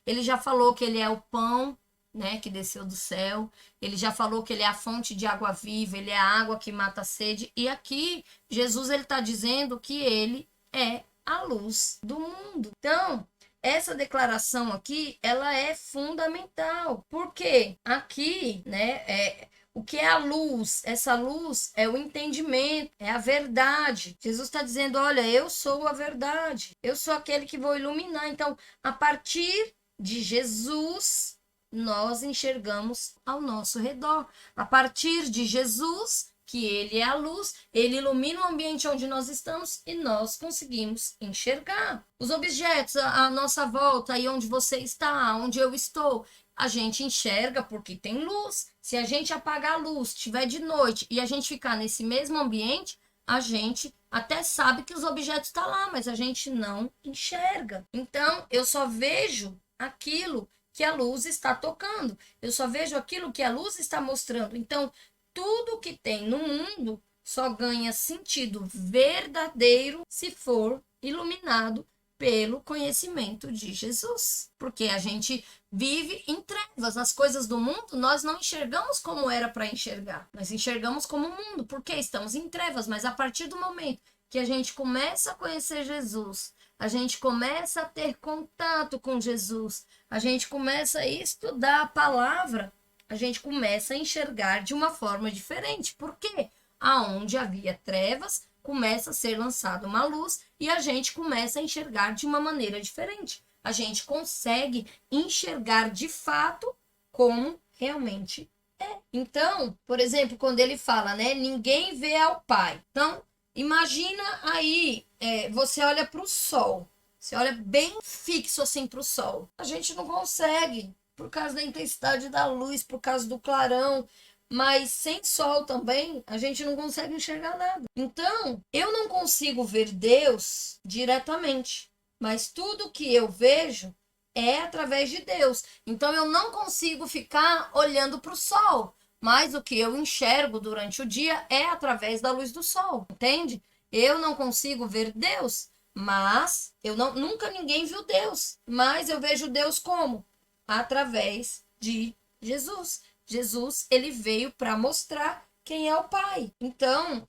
Ele já falou que ele é o pão, né, que desceu do céu. Ele já falou que ele é a fonte de água viva, ele é a água que mata a sede. E aqui, Jesus, ele está dizendo que ele é a luz do mundo. Então, essa declaração aqui, ela é fundamental. Porque aqui, né, o que é a luz? Essa luz é o entendimento, é a verdade. Jesus está dizendo, olha, eu sou a verdade. Eu sou aquele que vou iluminar. Então, a partir de Jesus, nós enxergamos ao nosso redor. A partir de Jesus, que ele é a luz, ele ilumina o ambiente onde nós estamos e nós conseguimos enxergar. Os objetos à nossa volta, aí onde você está, onde eu estou, a gente enxerga porque tem luz. Se a gente apagar a luz, estiver de noite e a gente ficar nesse mesmo ambiente, a gente até sabe que os objetos estão lá, mas a gente não enxerga. Então, eu só vejo aquilo que a luz está tocando. Eu só vejo aquilo que a luz está mostrando. Então, tudo que tem no mundo só ganha sentido verdadeiro se for iluminado pelo conhecimento de Jesus. Porque a gente vive em trevas. As coisas do mundo nós não enxergamos como era para enxergar. Nós enxergamos como mundo, porque estamos em trevas. Mas a partir do momento que a gente começa a conhecer Jesus, a gente começa a ter contato com Jesus, a gente começa a estudar a palavra, a gente começa a enxergar de uma forma diferente. Por quê? Aonde havia trevas, começa a ser lançada uma luz e a gente começa a enxergar de uma maneira diferente. A gente consegue enxergar de fato como realmente é. Então, por exemplo, quando ele fala, né, ninguém vê ao Pai. Então, imagina aí, você olha para o sol, você olha bem fixo assim para o sol. A gente não consegue, por causa da intensidade da luz, por causa do clarão, mas sem sol também, a gente não consegue enxergar nada. Então, eu não consigo ver Deus diretamente, mas tudo que eu vejo é através de Deus. Então, eu não consigo ficar olhando para o sol, mas o que eu enxergo durante o dia é através da luz do sol, entende? Eu não consigo ver Deus, mas nunca ninguém viu Deus, mas eu vejo Deus como? Através de Jesus. Jesus, ele veio para mostrar quem é o Pai. Então,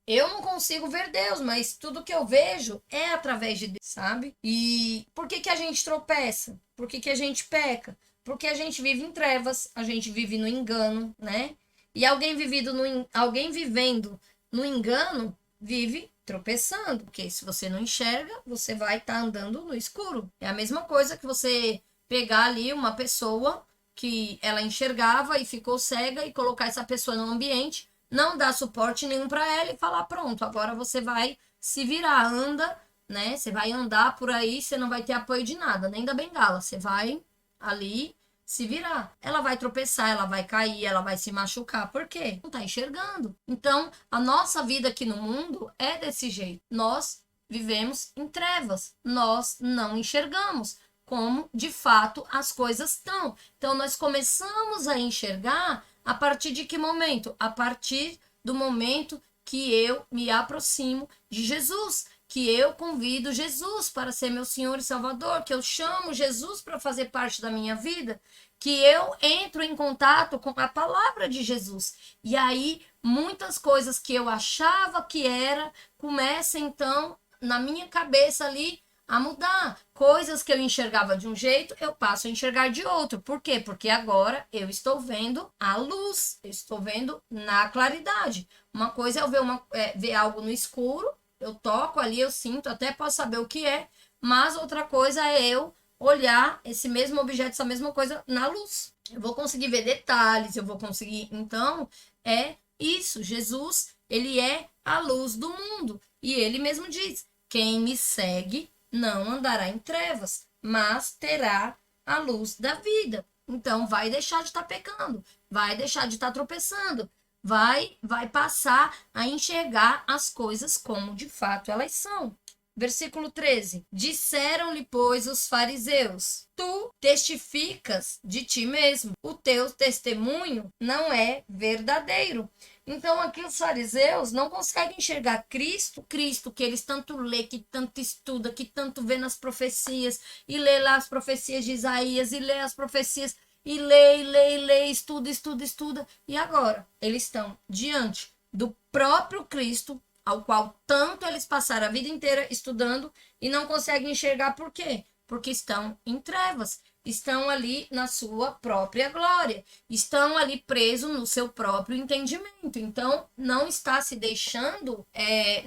eu não consigo ver Deus, mas tudo que eu vejo é através de Deus, sabe? E por que a gente tropeça? Por que a gente peca? Porque a gente vive em trevas, a gente vive no engano, né? E alguém vivendo no engano vive tropeçando, porque se você não enxerga, você vai estar andando no escuro. É a mesma coisa que você pegar ali uma pessoa que ela enxergava e ficou cega e colocar essa pessoa no ambiente, não dar suporte nenhum para ela e falar, pronto, agora você vai se virar, anda, né? Você vai andar por aí, você não vai ter apoio de nada, nem da bengala, você vai ali se virar. Ela vai tropeçar, ela vai cair, ela vai se machucar. Por quê? Não tá enxergando. Então, a nossa vida aqui no mundo é desse jeito. Nós vivemos em trevas. Nós não enxergamos como, de fato, as coisas estão. Então, nós começamos a enxergar a partir de que momento? A partir do momento que eu me aproximo de Jesus, que eu convido Jesus para ser meu Senhor e Salvador, que eu chamo Jesus para fazer parte da minha vida, que eu entro em contato com a palavra de Jesus. E aí, muitas coisas que eu achava que era, começam então, na minha cabeça ali, a mudar. Coisas que eu enxergava de um jeito, eu passo a enxergar de outro. Por quê? Porque agora eu estou vendo a luz, eu estou vendo na claridade. Uma coisa é eu ver algo no escuro, eu toco ali, eu sinto, até posso saber o que é, mas outra coisa é eu olhar esse mesmo objeto, essa mesma coisa na luz. Eu vou conseguir ver detalhes, eu vou conseguir... Então, é isso. Jesus, ele é a luz do mundo. E ele mesmo diz, quem me segue não andará em trevas, mas terá a luz da vida. Então, vai deixar de estar pecando, vai deixar de estar tropeçando, vai passar a enxergar as coisas como de fato elas são. Versículo 13. Disseram-lhe, pois, os fariseus: tu testificas de ti mesmo, o teu testemunho não é verdadeiro. Então, aqui os fariseus não conseguem enxergar Cristo que eles tanto lê, que tanto estuda, que tanto vê nas profecias, e lê lá as profecias de Isaías, e lê as profecias, e lê, estuda. E agora, eles estão diante do próprio Cristo, ao qual tanto eles passaram a vida inteira estudando e não conseguem enxergar por quê? Porque estão em trevas, estão ali na sua própria glória, estão ali presos no seu próprio entendimento. Então, não está se deixando,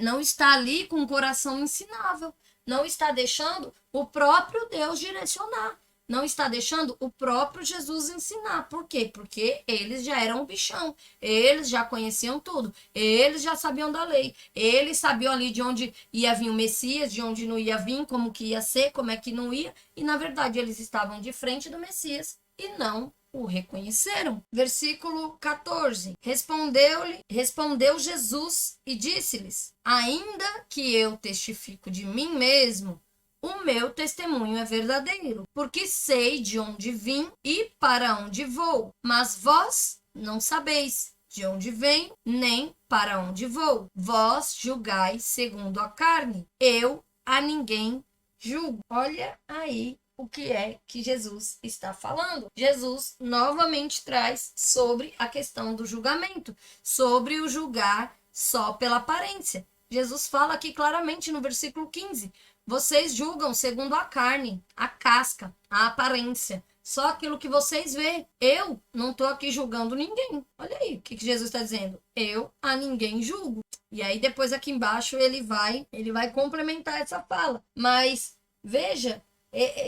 não está ali com o coração ensinável, não está deixando o próprio Deus direcionar. Não está deixando o próprio Jesus ensinar. Por quê? Porque eles já eram um bichão. Eles já conheciam tudo. Eles já sabiam da lei. Eles sabiam ali de onde ia vir o Messias, de onde não ia vir, como que ia ser, como é que não ia. E, na verdade, eles estavam de frente do Messias e não o reconheceram. Versículo 14. Respondeu Jesus e disse-lhes: ainda que eu testifico de mim mesmo, o meu testemunho é verdadeiro, porque sei de onde vim e para onde vou. Mas vós não sabeis de onde venho, nem para onde vou. Vós julgais segundo a carne. Eu a ninguém julgo. Olha aí o que é que Jesus está falando. Jesus novamente traz sobre a questão do julgamento, sobre o julgar só pela aparência. Jesus fala aqui claramente no versículo 15: vocês julgam segundo a carne, a casca, a aparência, só aquilo que vocês vê. Eu não estou aqui julgando ninguém. Olha aí o que Jesus está dizendo. Eu a ninguém julgo. E aí depois aqui embaixo ele vai complementar essa fala. Mas veja,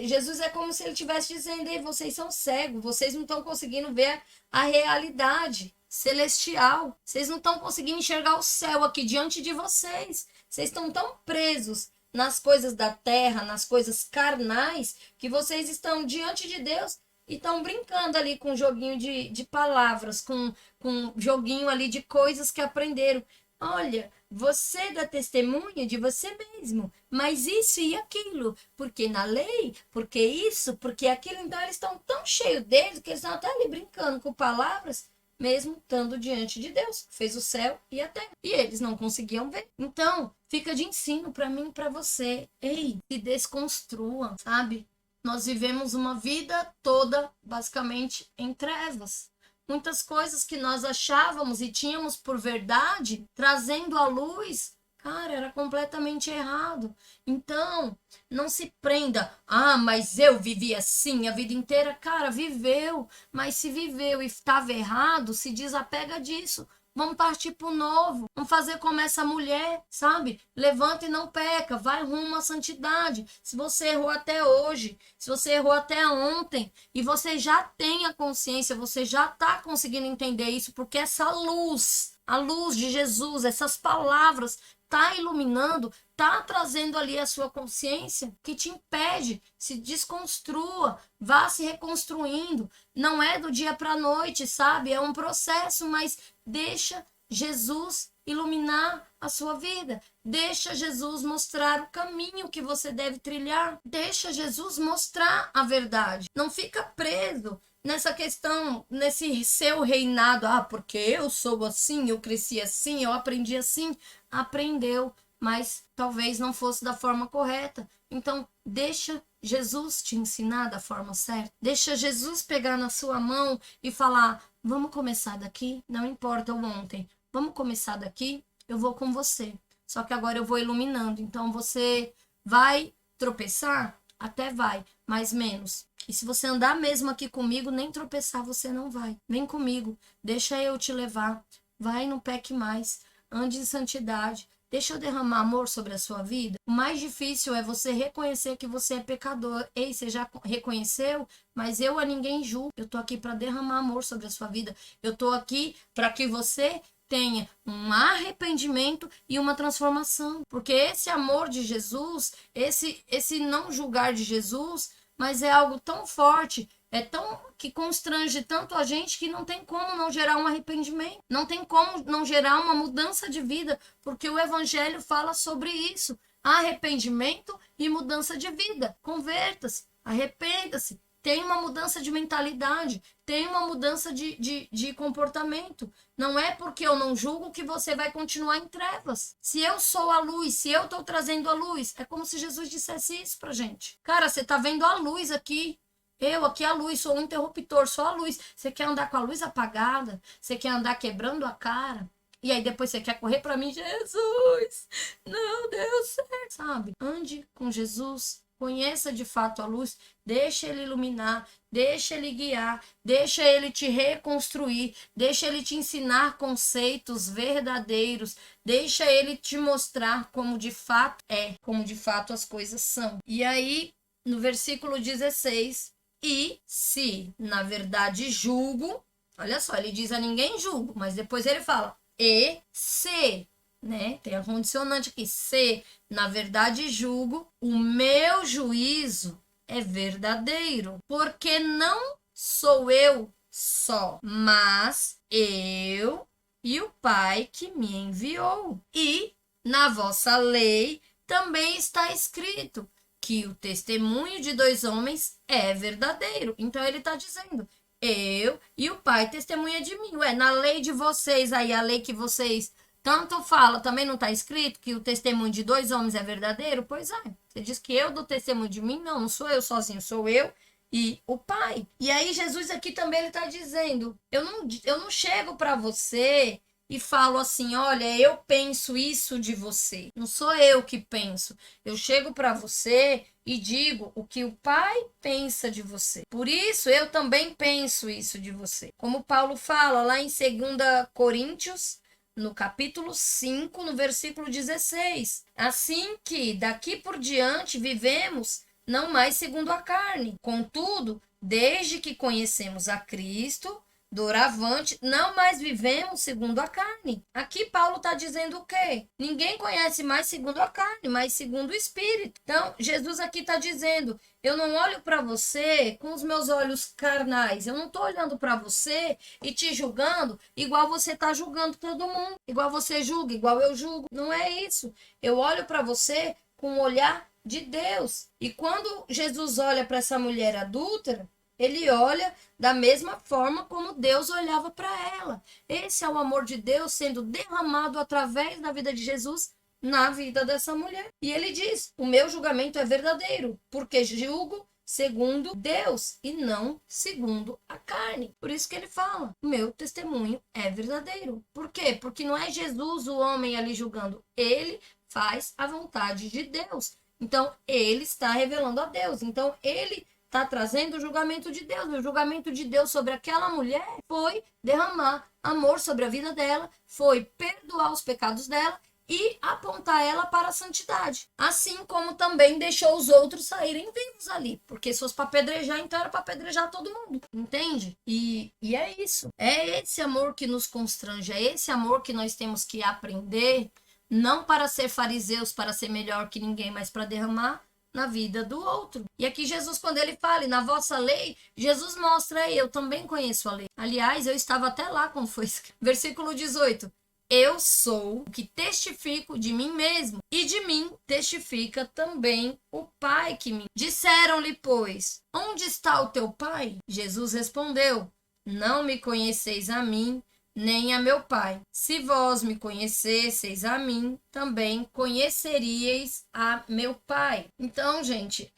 Jesus é como se ele estivesse dizendo: ei, vocês são cegos, vocês não estão conseguindo ver a realidade celestial. Vocês não estão conseguindo enxergar o céu aqui diante de vocês. Vocês estão tão presos nas coisas da terra, nas coisas carnais, que vocês estão diante de Deus e estão brincando ali com um joguinho de palavras, com um joguinho ali de coisas que aprenderam. Olha, você dá testemunha de você mesmo, mas isso e aquilo, porque na lei, porque isso, porque aquilo. Então eles estão tão cheios deles que eles estão até ali brincando com palavras, mesmo estando diante de Deus, que fez o céu e a terra. E eles não conseguiam ver. Então, fica de ensino para mim e para você. Ei, se desconstrua, sabe? Nós vivemos uma vida toda, basicamente, em trevas. Muitas coisas que nós achávamos e tínhamos por verdade, trazendo à luz, cara, era completamente errado. Então, não se prenda. Ah, mas eu vivi assim a vida inteira. Cara, viveu. Mas se viveu e estava errado, se desapega disso. Vamos partir pro novo. Vamos fazer como essa mulher, sabe? Levanta e não peca. Vai rumo à santidade. Se você errou até hoje, se você errou até ontem, e você já tem a consciência, você já está conseguindo entender isso, porque essa luz, a luz de Jesus, essas palavras, tá iluminando, tá trazendo ali a sua consciência, que te impede, se desconstrua, vá se reconstruindo. Não é do dia para a noite, sabe? É um processo, mas deixa Jesus iluminar a sua vida. Deixa Jesus mostrar o caminho que você deve trilhar. Deixa Jesus mostrar a verdade. Não fica preso nessa questão, nesse seu reinado. Ah, porque eu sou assim, eu cresci assim, eu aprendi assim. Aprendeu, mas talvez não fosse da forma correta. Então, deixa Jesus te ensinar da forma certa. Deixa Jesus pegar na sua mão e falar: vamos começar daqui, não importa o ontem. Vamos começar daqui, eu vou com você. Só que agora eu vou iluminando. Então, você vai tropeçar? Até vai, mas menos. E se você andar mesmo aqui comigo, nem tropeçar você não vai. Vem comigo, deixa eu te levar. Vai, não peque mais. Ande em santidade. Deixa eu derramar amor sobre a sua vida. O mais difícil é você reconhecer que você é pecador. Ei, você já reconheceu? Mas eu a ninguém julgo. Eu tô aqui para derramar amor sobre a sua vida. Eu tô aqui para que você tenha um arrependimento e uma transformação. Porque esse amor de Jesus, esse não julgar de Jesus, mas é algo tão forte, é tão que constrange tanto a gente que não tem como não gerar um arrependimento, não tem como não gerar uma mudança de vida, porque o evangelho fala sobre isso, arrependimento e mudança de vida. Converta-se, arrependa-se, tem uma mudança de mentalidade, tem uma mudança de comportamento. Não é porque eu não julgo que você vai continuar em trevas. Se eu sou a luz, se eu estou trazendo a luz, é como se Jesus dissesse isso pra gente. Cara, você tá vendo a luz aqui. Eu aqui a luz, sou um interruptor, sou a luz. Você quer andar com a luz apagada? Você quer andar quebrando a cara? E aí depois você quer correr para mim, Jesus, não deu certo, sabe? Ande com Jesus, conheça de fato a luz, deixa ele iluminar, deixa ele guiar, deixa ele te reconstruir, deixa ele te ensinar conceitos verdadeiros, deixa ele te mostrar como de fato é, como de fato as coisas são. E aí, no versículo 16, e se na verdade julgo, olha só, ele diz a ninguém julgo, mas depois ele fala, e se, né? Tem a condicionante aqui, se na verdade julgo, o meu juízo é verdadeiro, porque não sou eu só, mas eu e o Pai que me enviou. E na vossa lei também está escrito que o testemunho de 2 homens é verdadeiro. Então ele está dizendo, eu e o Pai testemunha de mim. Ué, na lei de vocês aí, a lei que vocês tanto falam, também não está escrito que o testemunho de 2 homens é verdadeiro? Pois é. Você diz que eu dou testemunho de mim? Não, não sou eu sozinho, sou eu e o Pai. E aí Jesus aqui também ele está dizendo, eu não chego para você e falo assim, olha, eu penso isso de você. Não sou eu que penso. Eu chego para você e digo o que o Pai pensa de você. Por isso, eu também penso isso de você. Como Paulo fala lá em 2 Coríntios, no capítulo 5, no versículo 16. Assim que daqui por diante vivemos não mais segundo a carne. Contudo, desde que conhecemos a Cristo, doravante, não mais vivemos segundo a carne. Aqui Paulo está dizendo o quê? Ninguém conhece mais segundo a carne, mas segundo o Espírito. Então, Jesus aqui está dizendo, eu não olho para você com os meus olhos carnais. Eu não estou olhando para você e te julgando igual você está julgando todo mundo. Igual você julga, igual eu julgo. Não é isso. Eu olho para você com o olhar de Deus. E quando Jesus olha para essa mulher adúltera, ele olha da mesma forma como Deus olhava para ela. Esse é o amor de Deus sendo derramado através da vida de Jesus na vida dessa mulher. E ele diz, o meu julgamento é verdadeiro, porque julgo segundo Deus e não segundo a carne. Por isso que ele fala, o meu testemunho é verdadeiro. Por quê? Porque não é Jesus o homem ali julgando, ele faz a vontade de Deus. Então, ele está revelando a Deus. Então, ele está trazendo o julgamento de Deus. O julgamento de Deus sobre aquela mulher foi derramar amor sobre a vida dela, foi perdoar os pecados dela e apontar ela para a santidade. Assim como também deixou os outros saírem vivos ali. Porque se fosse para apedrejar, então era para apedrejar todo mundo. Entende? E é isso. É esse amor que nos constrange. É esse amor que nós temos que aprender. Não para ser fariseus, para ser melhor que ninguém, mas para derramar na vida do outro. E aqui Jesus, quando ele fala, na vossa lei, Jesus mostra aí, eu também conheço a lei. Aliás, eu estava até lá quando foi escrito. Versículo 18. Eu sou o que testifico de mim mesmo, e de mim testifica também o Pai que me... Disseram-lhe, pois, onde está o teu Pai? Jesus respondeu, não me conheceis a mim, nem a meu Pai. Se vós me conhecesseis a mim, também conheceríeis a meu Pai. Então, gente,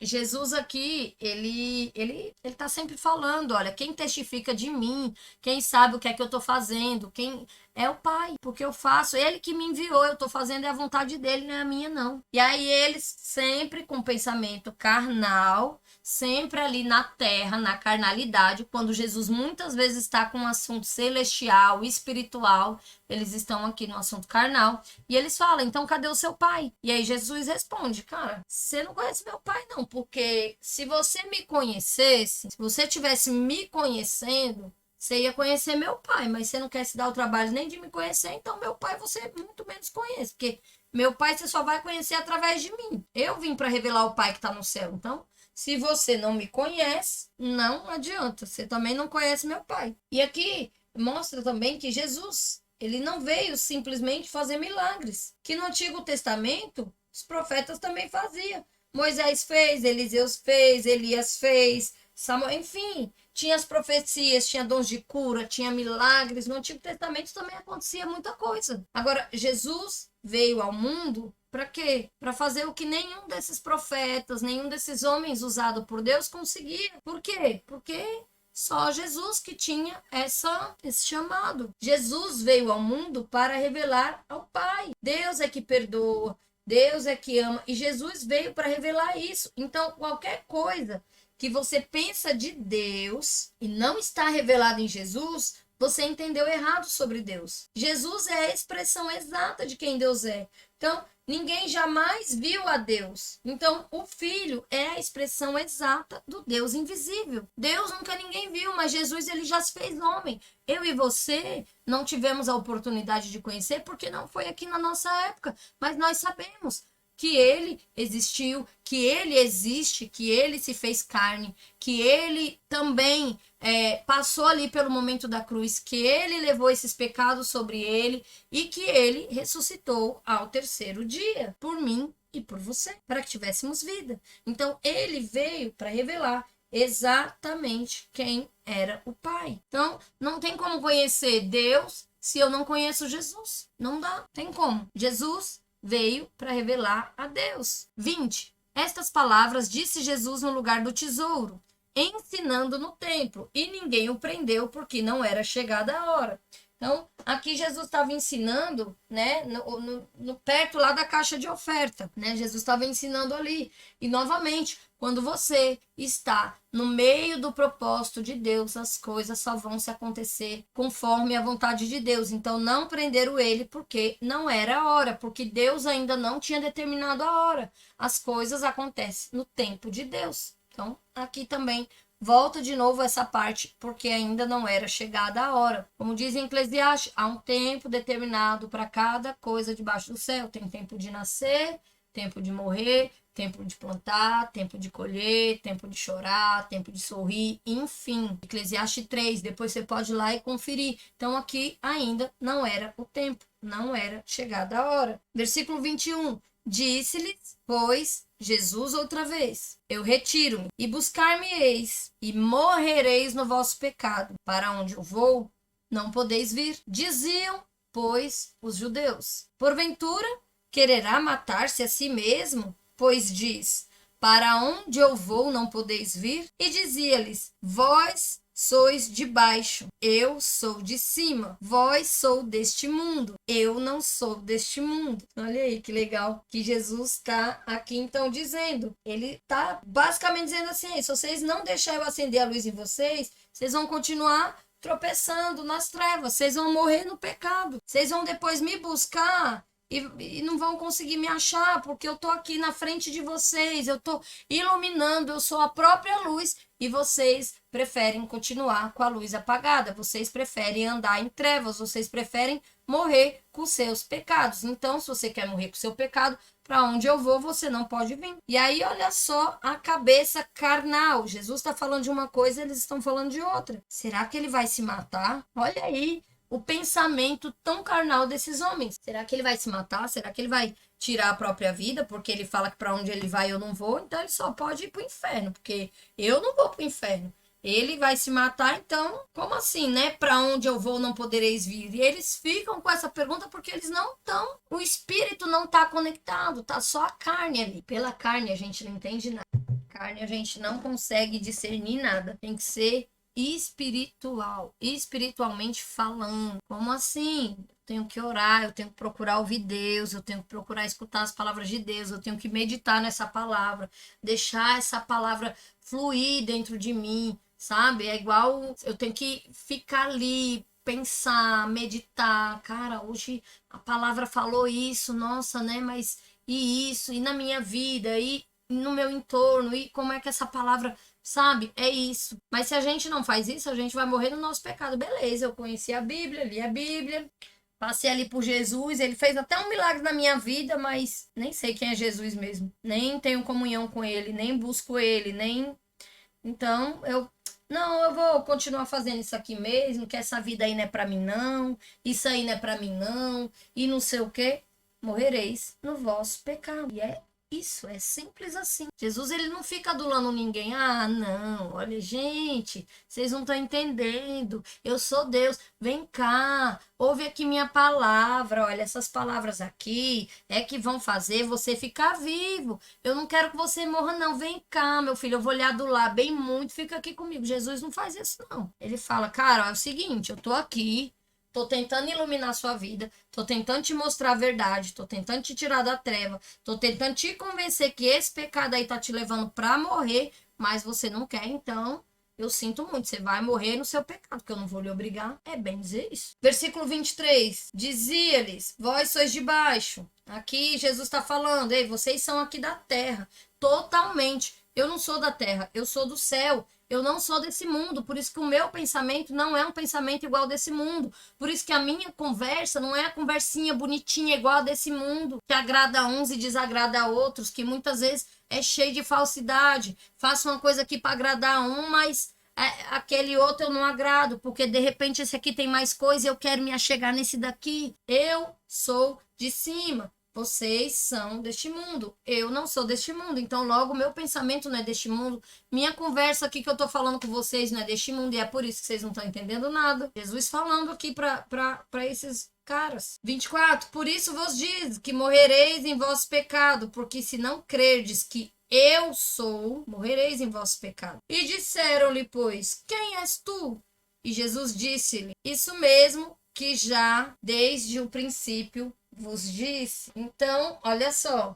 Jesus aqui, ele tá sempre falando, olha, quem testifica de mim, quem sabe o que é que eu tô fazendo, quem é o Pai, porque eu faço, ele que me enviou, eu tô fazendo é a vontade dele, não é a minha não. E aí eles sempre com pensamento carnal, sempre ali na terra, na carnalidade, quando Jesus muitas vezes está com um assunto celestial, espiritual, eles estão aqui no assunto carnal, e eles falam, então cadê o seu Pai? E aí Jesus responde, cara, você não conhece meu Pai não, porque se você me conhecesse, se você tivesse me conhecendo, você ia conhecer meu pai, mas você não quer se dar o trabalho nem de me conhecer, então meu pai você muito menos conhece, porque meu pai você só vai conhecer através de mim. Eu vim para revelar o pai que está no céu. Então, se você não me conhece, não adianta, você também não conhece meu pai. E aqui mostra também que Jesus, ele não veio simplesmente fazer milagres, que no Antigo Testamento os profetas também faziam. Moisés fez, Eliseus fez, Elias fez, Samuel, enfim, tinha as profecias, tinha dons de cura, tinha milagres. No Antigo Testamento também acontecia muita coisa. Agora, Jesus veio ao mundo para quê? Para fazer o que nenhum desses profetas, nenhum desses homens usados por Deus conseguia. Por quê? Porque só Jesus que tinha esse chamado. Jesus veio ao mundo para revelar ao Pai. Deus é que perdoa, Deus é que ama, e Jesus veio para revelar isso. Então, qualquer coisa que você pensa de Deus e não está revelado em Jesus, você entendeu errado sobre Deus. Jesus é a expressão exata de quem Deus é. Então, ninguém jamais viu a Deus. Então, o Filho é a expressão exata do Deus invisível. Deus nunca ninguém viu, mas Jesus ele já se fez homem. Eu e você não tivemos a oportunidade de conhecer porque não foi aqui na nossa época, mas nós sabemos que ele existiu, que ele existe, que ele se fez carne, que ele também passou ali pelo momento da cruz, que ele levou esses pecados sobre ele e que ele ressuscitou ao terceiro dia, por mim e por você, para que tivéssemos vida. Então, ele veio para revelar exatamente quem era o Pai. Então, não tem como conhecer Deus se eu não conheço Jesus. Não dá, tem como. Jesus veio para revelar a Deus. 20. Estas palavras disse Jesus no lugar do tesouro, ensinando no templo, e ninguém o prendeu porque não era chegada a hora. Então, aqui Jesus estava ensinando, né, perto lá da caixa de oferta, né? Jesus estava ensinando ali. E novamente, quando você está no meio do propósito de Deus, as coisas só vão se acontecer conforme a vontade de Deus. Então, não prenderam ele porque não era a hora, porque Deus ainda não tinha determinado a hora. As coisas acontecem no tempo de Deus. Então, aqui também volta de novo essa parte, porque ainda não era chegada a hora. Como diz em Eclesiastes, há um tempo determinado para cada coisa debaixo do céu. Tem tempo de nascer, tempo de morrer, tempo de plantar, tempo de colher, tempo de chorar, tempo de sorrir, enfim. Eclesiastes 3, depois você pode ir lá e conferir. Então aqui ainda não era o tempo, não era chegada a hora. Versículo 21. Disse-lhes, pois, Jesus outra vez: eu retiro-me, e buscar-me-eis, e morrereis no vosso pecado. Para onde eu vou, não podeis vir. Diziam, pois, os judeus: porventura, quererá matar-se a si mesmo? Pois diz: para onde eu vou, não podeis vir? E dizia-lhes: vós sois de baixo, eu sou de cima. Vós sou deste mundo, eu não sou deste mundo. Olha aí que legal que Jesus está aqui então dizendo. Ele está basicamente dizendo assim: se vocês não deixarem eu acender a luz em vocês, vocês vão continuar tropeçando nas trevas, vocês vão morrer no pecado, vocês vão depois me buscar e não vão conseguir me achar, porque eu tô aqui na frente de vocês, eu tô iluminando, eu sou a própria luz, e vocês preferem continuar com a luz apagada, vocês preferem andar em trevas, vocês preferem morrer com seus pecados. Então, se você quer morrer com seu pecado, para onde eu vou, você não pode vir. E aí, olha só a cabeça carnal. Jesus está falando de uma coisa, eles estão falando de outra. Será que ele vai se matar? Olha aí o pensamento tão carnal desses homens. Será que ele vai se matar? Será que ele vai tirar a própria vida? Porque ele fala que para onde ele vai eu não vou, então ele só pode ir para o inferno, porque eu não vou para o inferno. Ele vai se matar, então, como assim, né? Para onde eu vou não podereis vir? E eles ficam com essa pergunta porque eles não estão, o espírito não está conectado, tá só a carne ali. Pela carne a gente não entende nada. Carne a gente não consegue discernir nada. Tem que ser espiritual, espiritualmente falando. Como assim? Eu tenho que orar, eu tenho que procurar ouvir Deus, eu tenho que procurar escutar as palavras de Deus, eu tenho que meditar nessa palavra, deixar essa palavra fluir dentro de mim, sabe? É igual eu tenho que ficar ali, pensar, meditar. Cara, hoje a palavra falou isso, nossa, né? Mas e isso, e na minha vida, e no meu entorno, e como é que essa palavra sabe? É isso. Mas se a gente não faz isso, a gente vai morrer no nosso pecado. Beleza, eu conheci a Bíblia, li a Bíblia, passei ali por Jesus, ele fez até um milagre na minha vida, mas nem sei quem é Jesus mesmo. Nem tenho comunhão com ele, nem busco ele, nem. Então, eu vou continuar fazendo isso aqui mesmo, que essa vida aí não é pra mim não, isso aí não é pra mim não, e não sei o quê. Morrereis no vosso pecado. E é isso, é simples assim. Jesus, ele não fica adulando ninguém. Ah, não, olha, gente, vocês não estão entendendo. Eu sou Deus. Vem cá, ouve aqui minha palavra. Olha, essas palavras aqui é que vão fazer você ficar vivo. Eu não quero que você morra, não. Vem cá, meu filho, eu vou lhe adular bem muito. Fica aqui comigo. Jesus não faz isso, não. Ele fala, cara, é o seguinte, eu tô aqui. Tô tentando iluminar a sua vida, tô tentando te mostrar a verdade, tô tentando te tirar da treva, tô tentando te convencer que esse pecado aí tá te levando pra morrer, mas você não quer, então eu sinto muito, você vai morrer no seu pecado, que eu não vou lhe obrigar. É bem dizer isso. Versículo 23, dizia-lhes, vós sois de baixo. Aqui Jesus está falando, ei, vocês são aqui da terra, totalmente. Eu não sou da terra, eu sou do céu. Eu não sou desse mundo, por isso que o meu pensamento não é um pensamento igual desse mundo. Por isso que a minha conversa não é a conversinha bonitinha igual a desse mundo, que agrada a uns e desagrada a outros, que muitas vezes é cheio de falsidade. Faço uma coisa aqui para agradar um, mas aquele outro eu não agrado, porque de repente esse aqui tem mais coisa e eu quero me achegar nesse daqui. Eu sou de cima. Vocês são deste mundo. Eu não sou deste mundo. Então, logo, meu pensamento não é deste mundo. Minha conversa aqui que eu tô falando com vocês não é deste mundo. E é por isso que vocês não estão entendendo nada. Jesus falando aqui para esses caras. 24. Por isso vos diz que morrereis em vosso pecado. Porque se não crerdes que eu sou, morrereis em vosso pecado. E disseram-lhe, pois, quem és tu? E Jesus disse-lhe, isso mesmo que já desde o princípio vos disse. Então, olha só,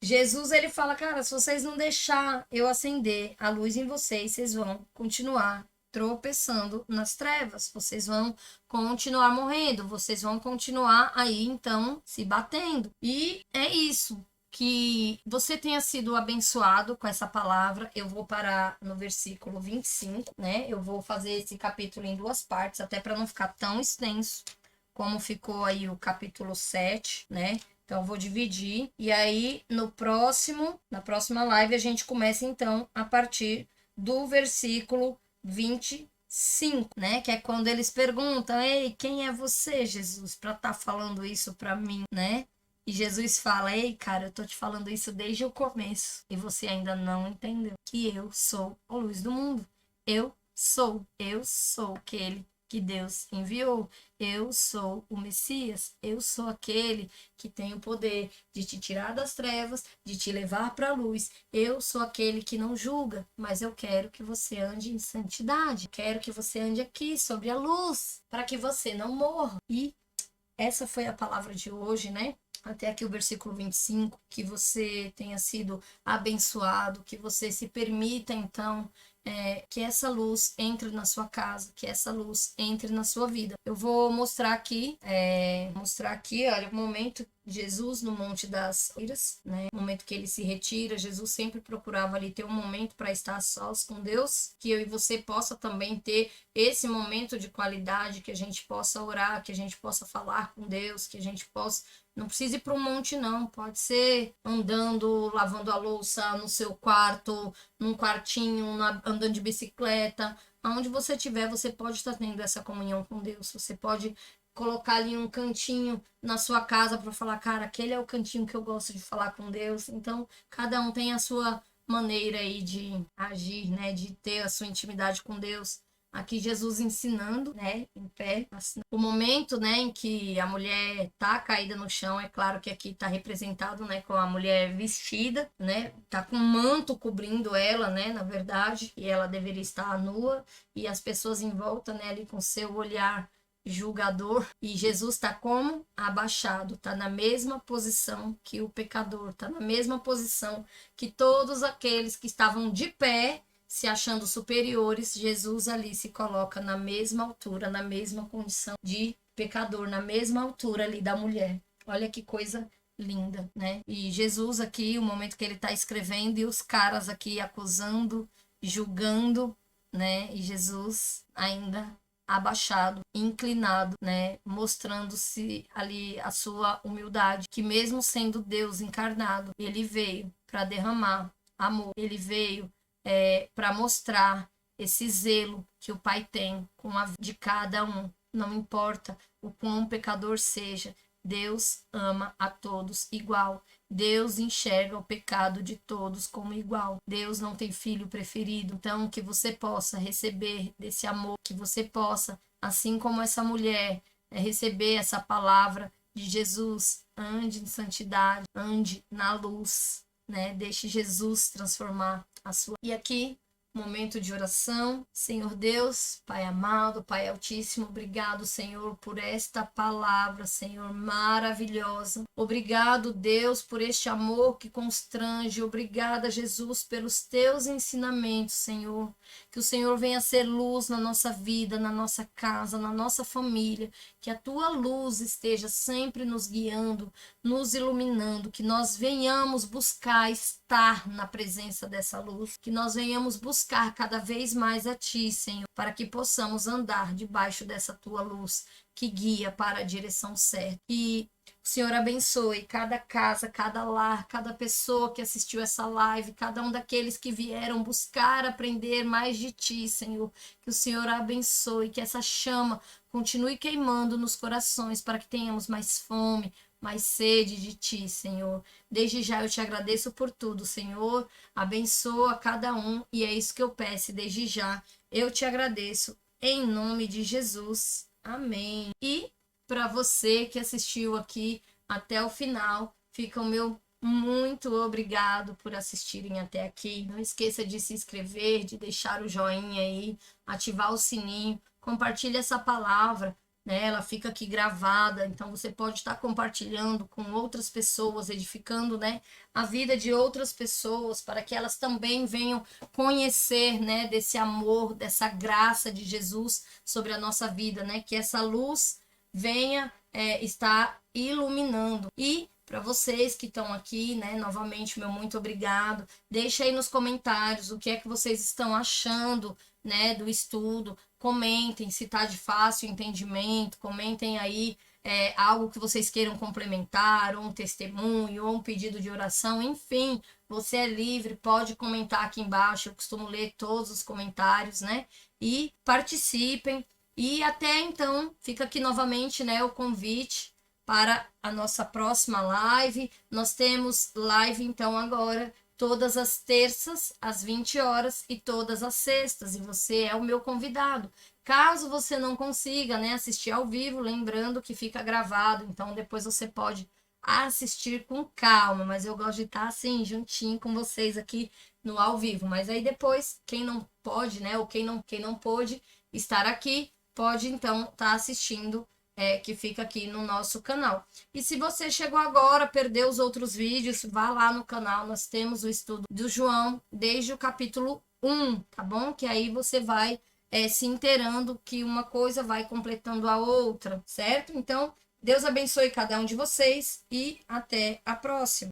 Jesus ele fala, cara, se vocês não deixar eu acender a luz em vocês, vocês vão continuar tropeçando nas trevas, vocês vão continuar morrendo, vocês vão continuar aí então se batendo. E é isso. Que você tenha sido abençoado com essa palavra. Eu vou parar no versículo 25, né? Eu vou fazer esse capítulo em duas partes, até para não ficar tão extenso como ficou aí o capítulo 7, né? Então, eu vou dividir. E aí, na próxima live, a gente começa, então, a partir do versículo 25, né? Que é quando eles perguntam, ei, quem é você, Jesus, para estar falando isso para mim, né? E Jesus fala, ei, cara, eu tô te falando isso desde o começo e você ainda não entendeu que eu sou a luz do mundo. Eu sou aquele que Deus enviou. Eu sou o Messias, eu sou aquele que tem o poder de te tirar das trevas, de te levar para a luz. Eu sou aquele que não julga, mas eu quero que você ande em santidade. Quero que você ande aqui sobre a luz, para que você não morra. E essa foi a palavra de hoje, né? Até aqui o versículo 25, que você tenha sido abençoado, que você se permita, então, que essa luz entre na sua casa, que essa luz entre na sua vida. Eu vou mostrar aqui, olha, o momento Jesus no Monte das Oliveiras, né? No momento que ele se retira, Jesus sempre procurava ali ter um momento para estar sós com Deus, que eu e você possa também ter esse momento de qualidade, que a gente possa orar, que a gente possa falar com Deus, que a gente possa. Não precisa ir para um monte, não. Pode ser andando, lavando a louça no seu quarto, num quartinho, andando de bicicleta. Aonde você estiver, você pode estar tendo essa comunhão com Deus. Você pode colocar ali um cantinho na sua casa para falar, cara, aquele é o cantinho que eu gosto de falar com Deus. Então, cada um tem a sua maneira aí de agir, né? De ter a sua intimidade com Deus. Aqui Jesus ensinando, né, em pé. O momento, né, em que a mulher tá caída no chão, é claro que aqui tá representado, né, com a mulher vestida, né, tá com um manto cobrindo ela, né, na verdade, e ela deveria estar nua, e as pessoas em volta, né, ali com seu olhar julgador, e Jesus está como? Abaixado, está na mesma posição que o pecador, está na mesma posição que todos aqueles que estavam de pé, se achando superiores. Jesus ali se coloca na mesma altura, na mesma condição de pecador, na mesma altura ali da mulher. Olha que coisa linda, né? E Jesus aqui, o momento que ele está escrevendo, e os caras aqui acusando julgando, né? E Jesus ainda abaixado, inclinado, né? Mostrando-se ali a sua humildade, que mesmo sendo Deus encarnado, ele veio para derramar amor, ele veio para mostrar esse zelo que o Pai tem com a vida de cada um. Não importa o quão pecador seja, Deus ama a todos igual. Deus enxerga o pecado de todos como igual. Deus não tem filho preferido. Então, que você possa receber desse amor, que você possa, assim como essa mulher, receber essa palavra de Jesus. Ande em santidade, ande na luz, né? Deixe Jesus transformar a sua. E aqui, momento de oração. Senhor Deus, Pai amado, Pai Altíssimo, obrigado, Senhor, por esta palavra, Senhor, maravilhosa. Obrigado, Deus, por este amor que constrange. Obrigada, Jesus, pelos teus ensinamentos, Senhor. Que o Senhor venha ser luz na nossa vida, na nossa casa, na nossa família. Que a tua luz esteja sempre nos guiando, nos iluminando. Que nós venhamos buscar estar na presença dessa luz. Que nós venhamos buscar cada vez mais a Ti, Senhor, para que possamos andar debaixo dessa Tua luz que guia para a direção certa. E o Senhor abençoe cada casa, cada lar, cada pessoa que assistiu essa live, cada um daqueles que vieram buscar aprender mais de Ti, Senhor. Que o Senhor abençoe, que essa chama continue queimando nos corações para que tenhamos mais fome, mais sede de Ti, Senhor. Desde já eu te agradeço por tudo, Senhor. Abençoa cada um e é isso que eu peço desde já. Eu te agradeço em nome de Jesus. Amém. E para você que assistiu aqui até o final, fica o meu muito obrigado por assistirem até aqui. Não esqueça de se inscrever, de deixar o joinha aí, ativar o sininho, compartilhe essa palavra, né? Ela fica aqui gravada, então você pode estar compartilhando com outras pessoas, edificando, né, a vida de outras pessoas, para que elas também venham conhecer, né, desse amor, dessa graça de Jesus sobre a nossa vida, né? Que essa luz venha estar iluminando. E para vocês que estão aqui, né, novamente, meu muito obrigado. Deixa aí nos comentários o que é que vocês estão achando, né, do estudo. Comentem se tá de fácil entendimento, comentem aí algo que vocês queiram complementar, ou um testemunho, ou um pedido de oração, enfim, você é livre, pode comentar aqui embaixo, eu costumo ler todos os comentários, né, e participem, e até então, fica aqui novamente, né, o convite para a nossa próxima live. Nós temos live, então, agora, todas as terças, às 20 horas, e todas as sextas, e você é o meu convidado. Caso você não consiga, né, assistir ao vivo, lembrando que fica gravado, então depois você pode assistir com calma, mas eu gosto de estar assim, juntinho com vocês aqui no ao vivo. Mas aí depois, quem não pode, né, ou quem não pôde estar aqui, pode então estar assistindo, que fica aqui no nosso canal. E se você chegou agora, perdeu os outros vídeos, vá lá no canal, nós temos o estudo do João desde o capítulo 1, tá bom? Que aí você vai se inteirando que uma coisa vai completando a outra, certo? Então, Deus abençoe cada um de vocês e até a próxima.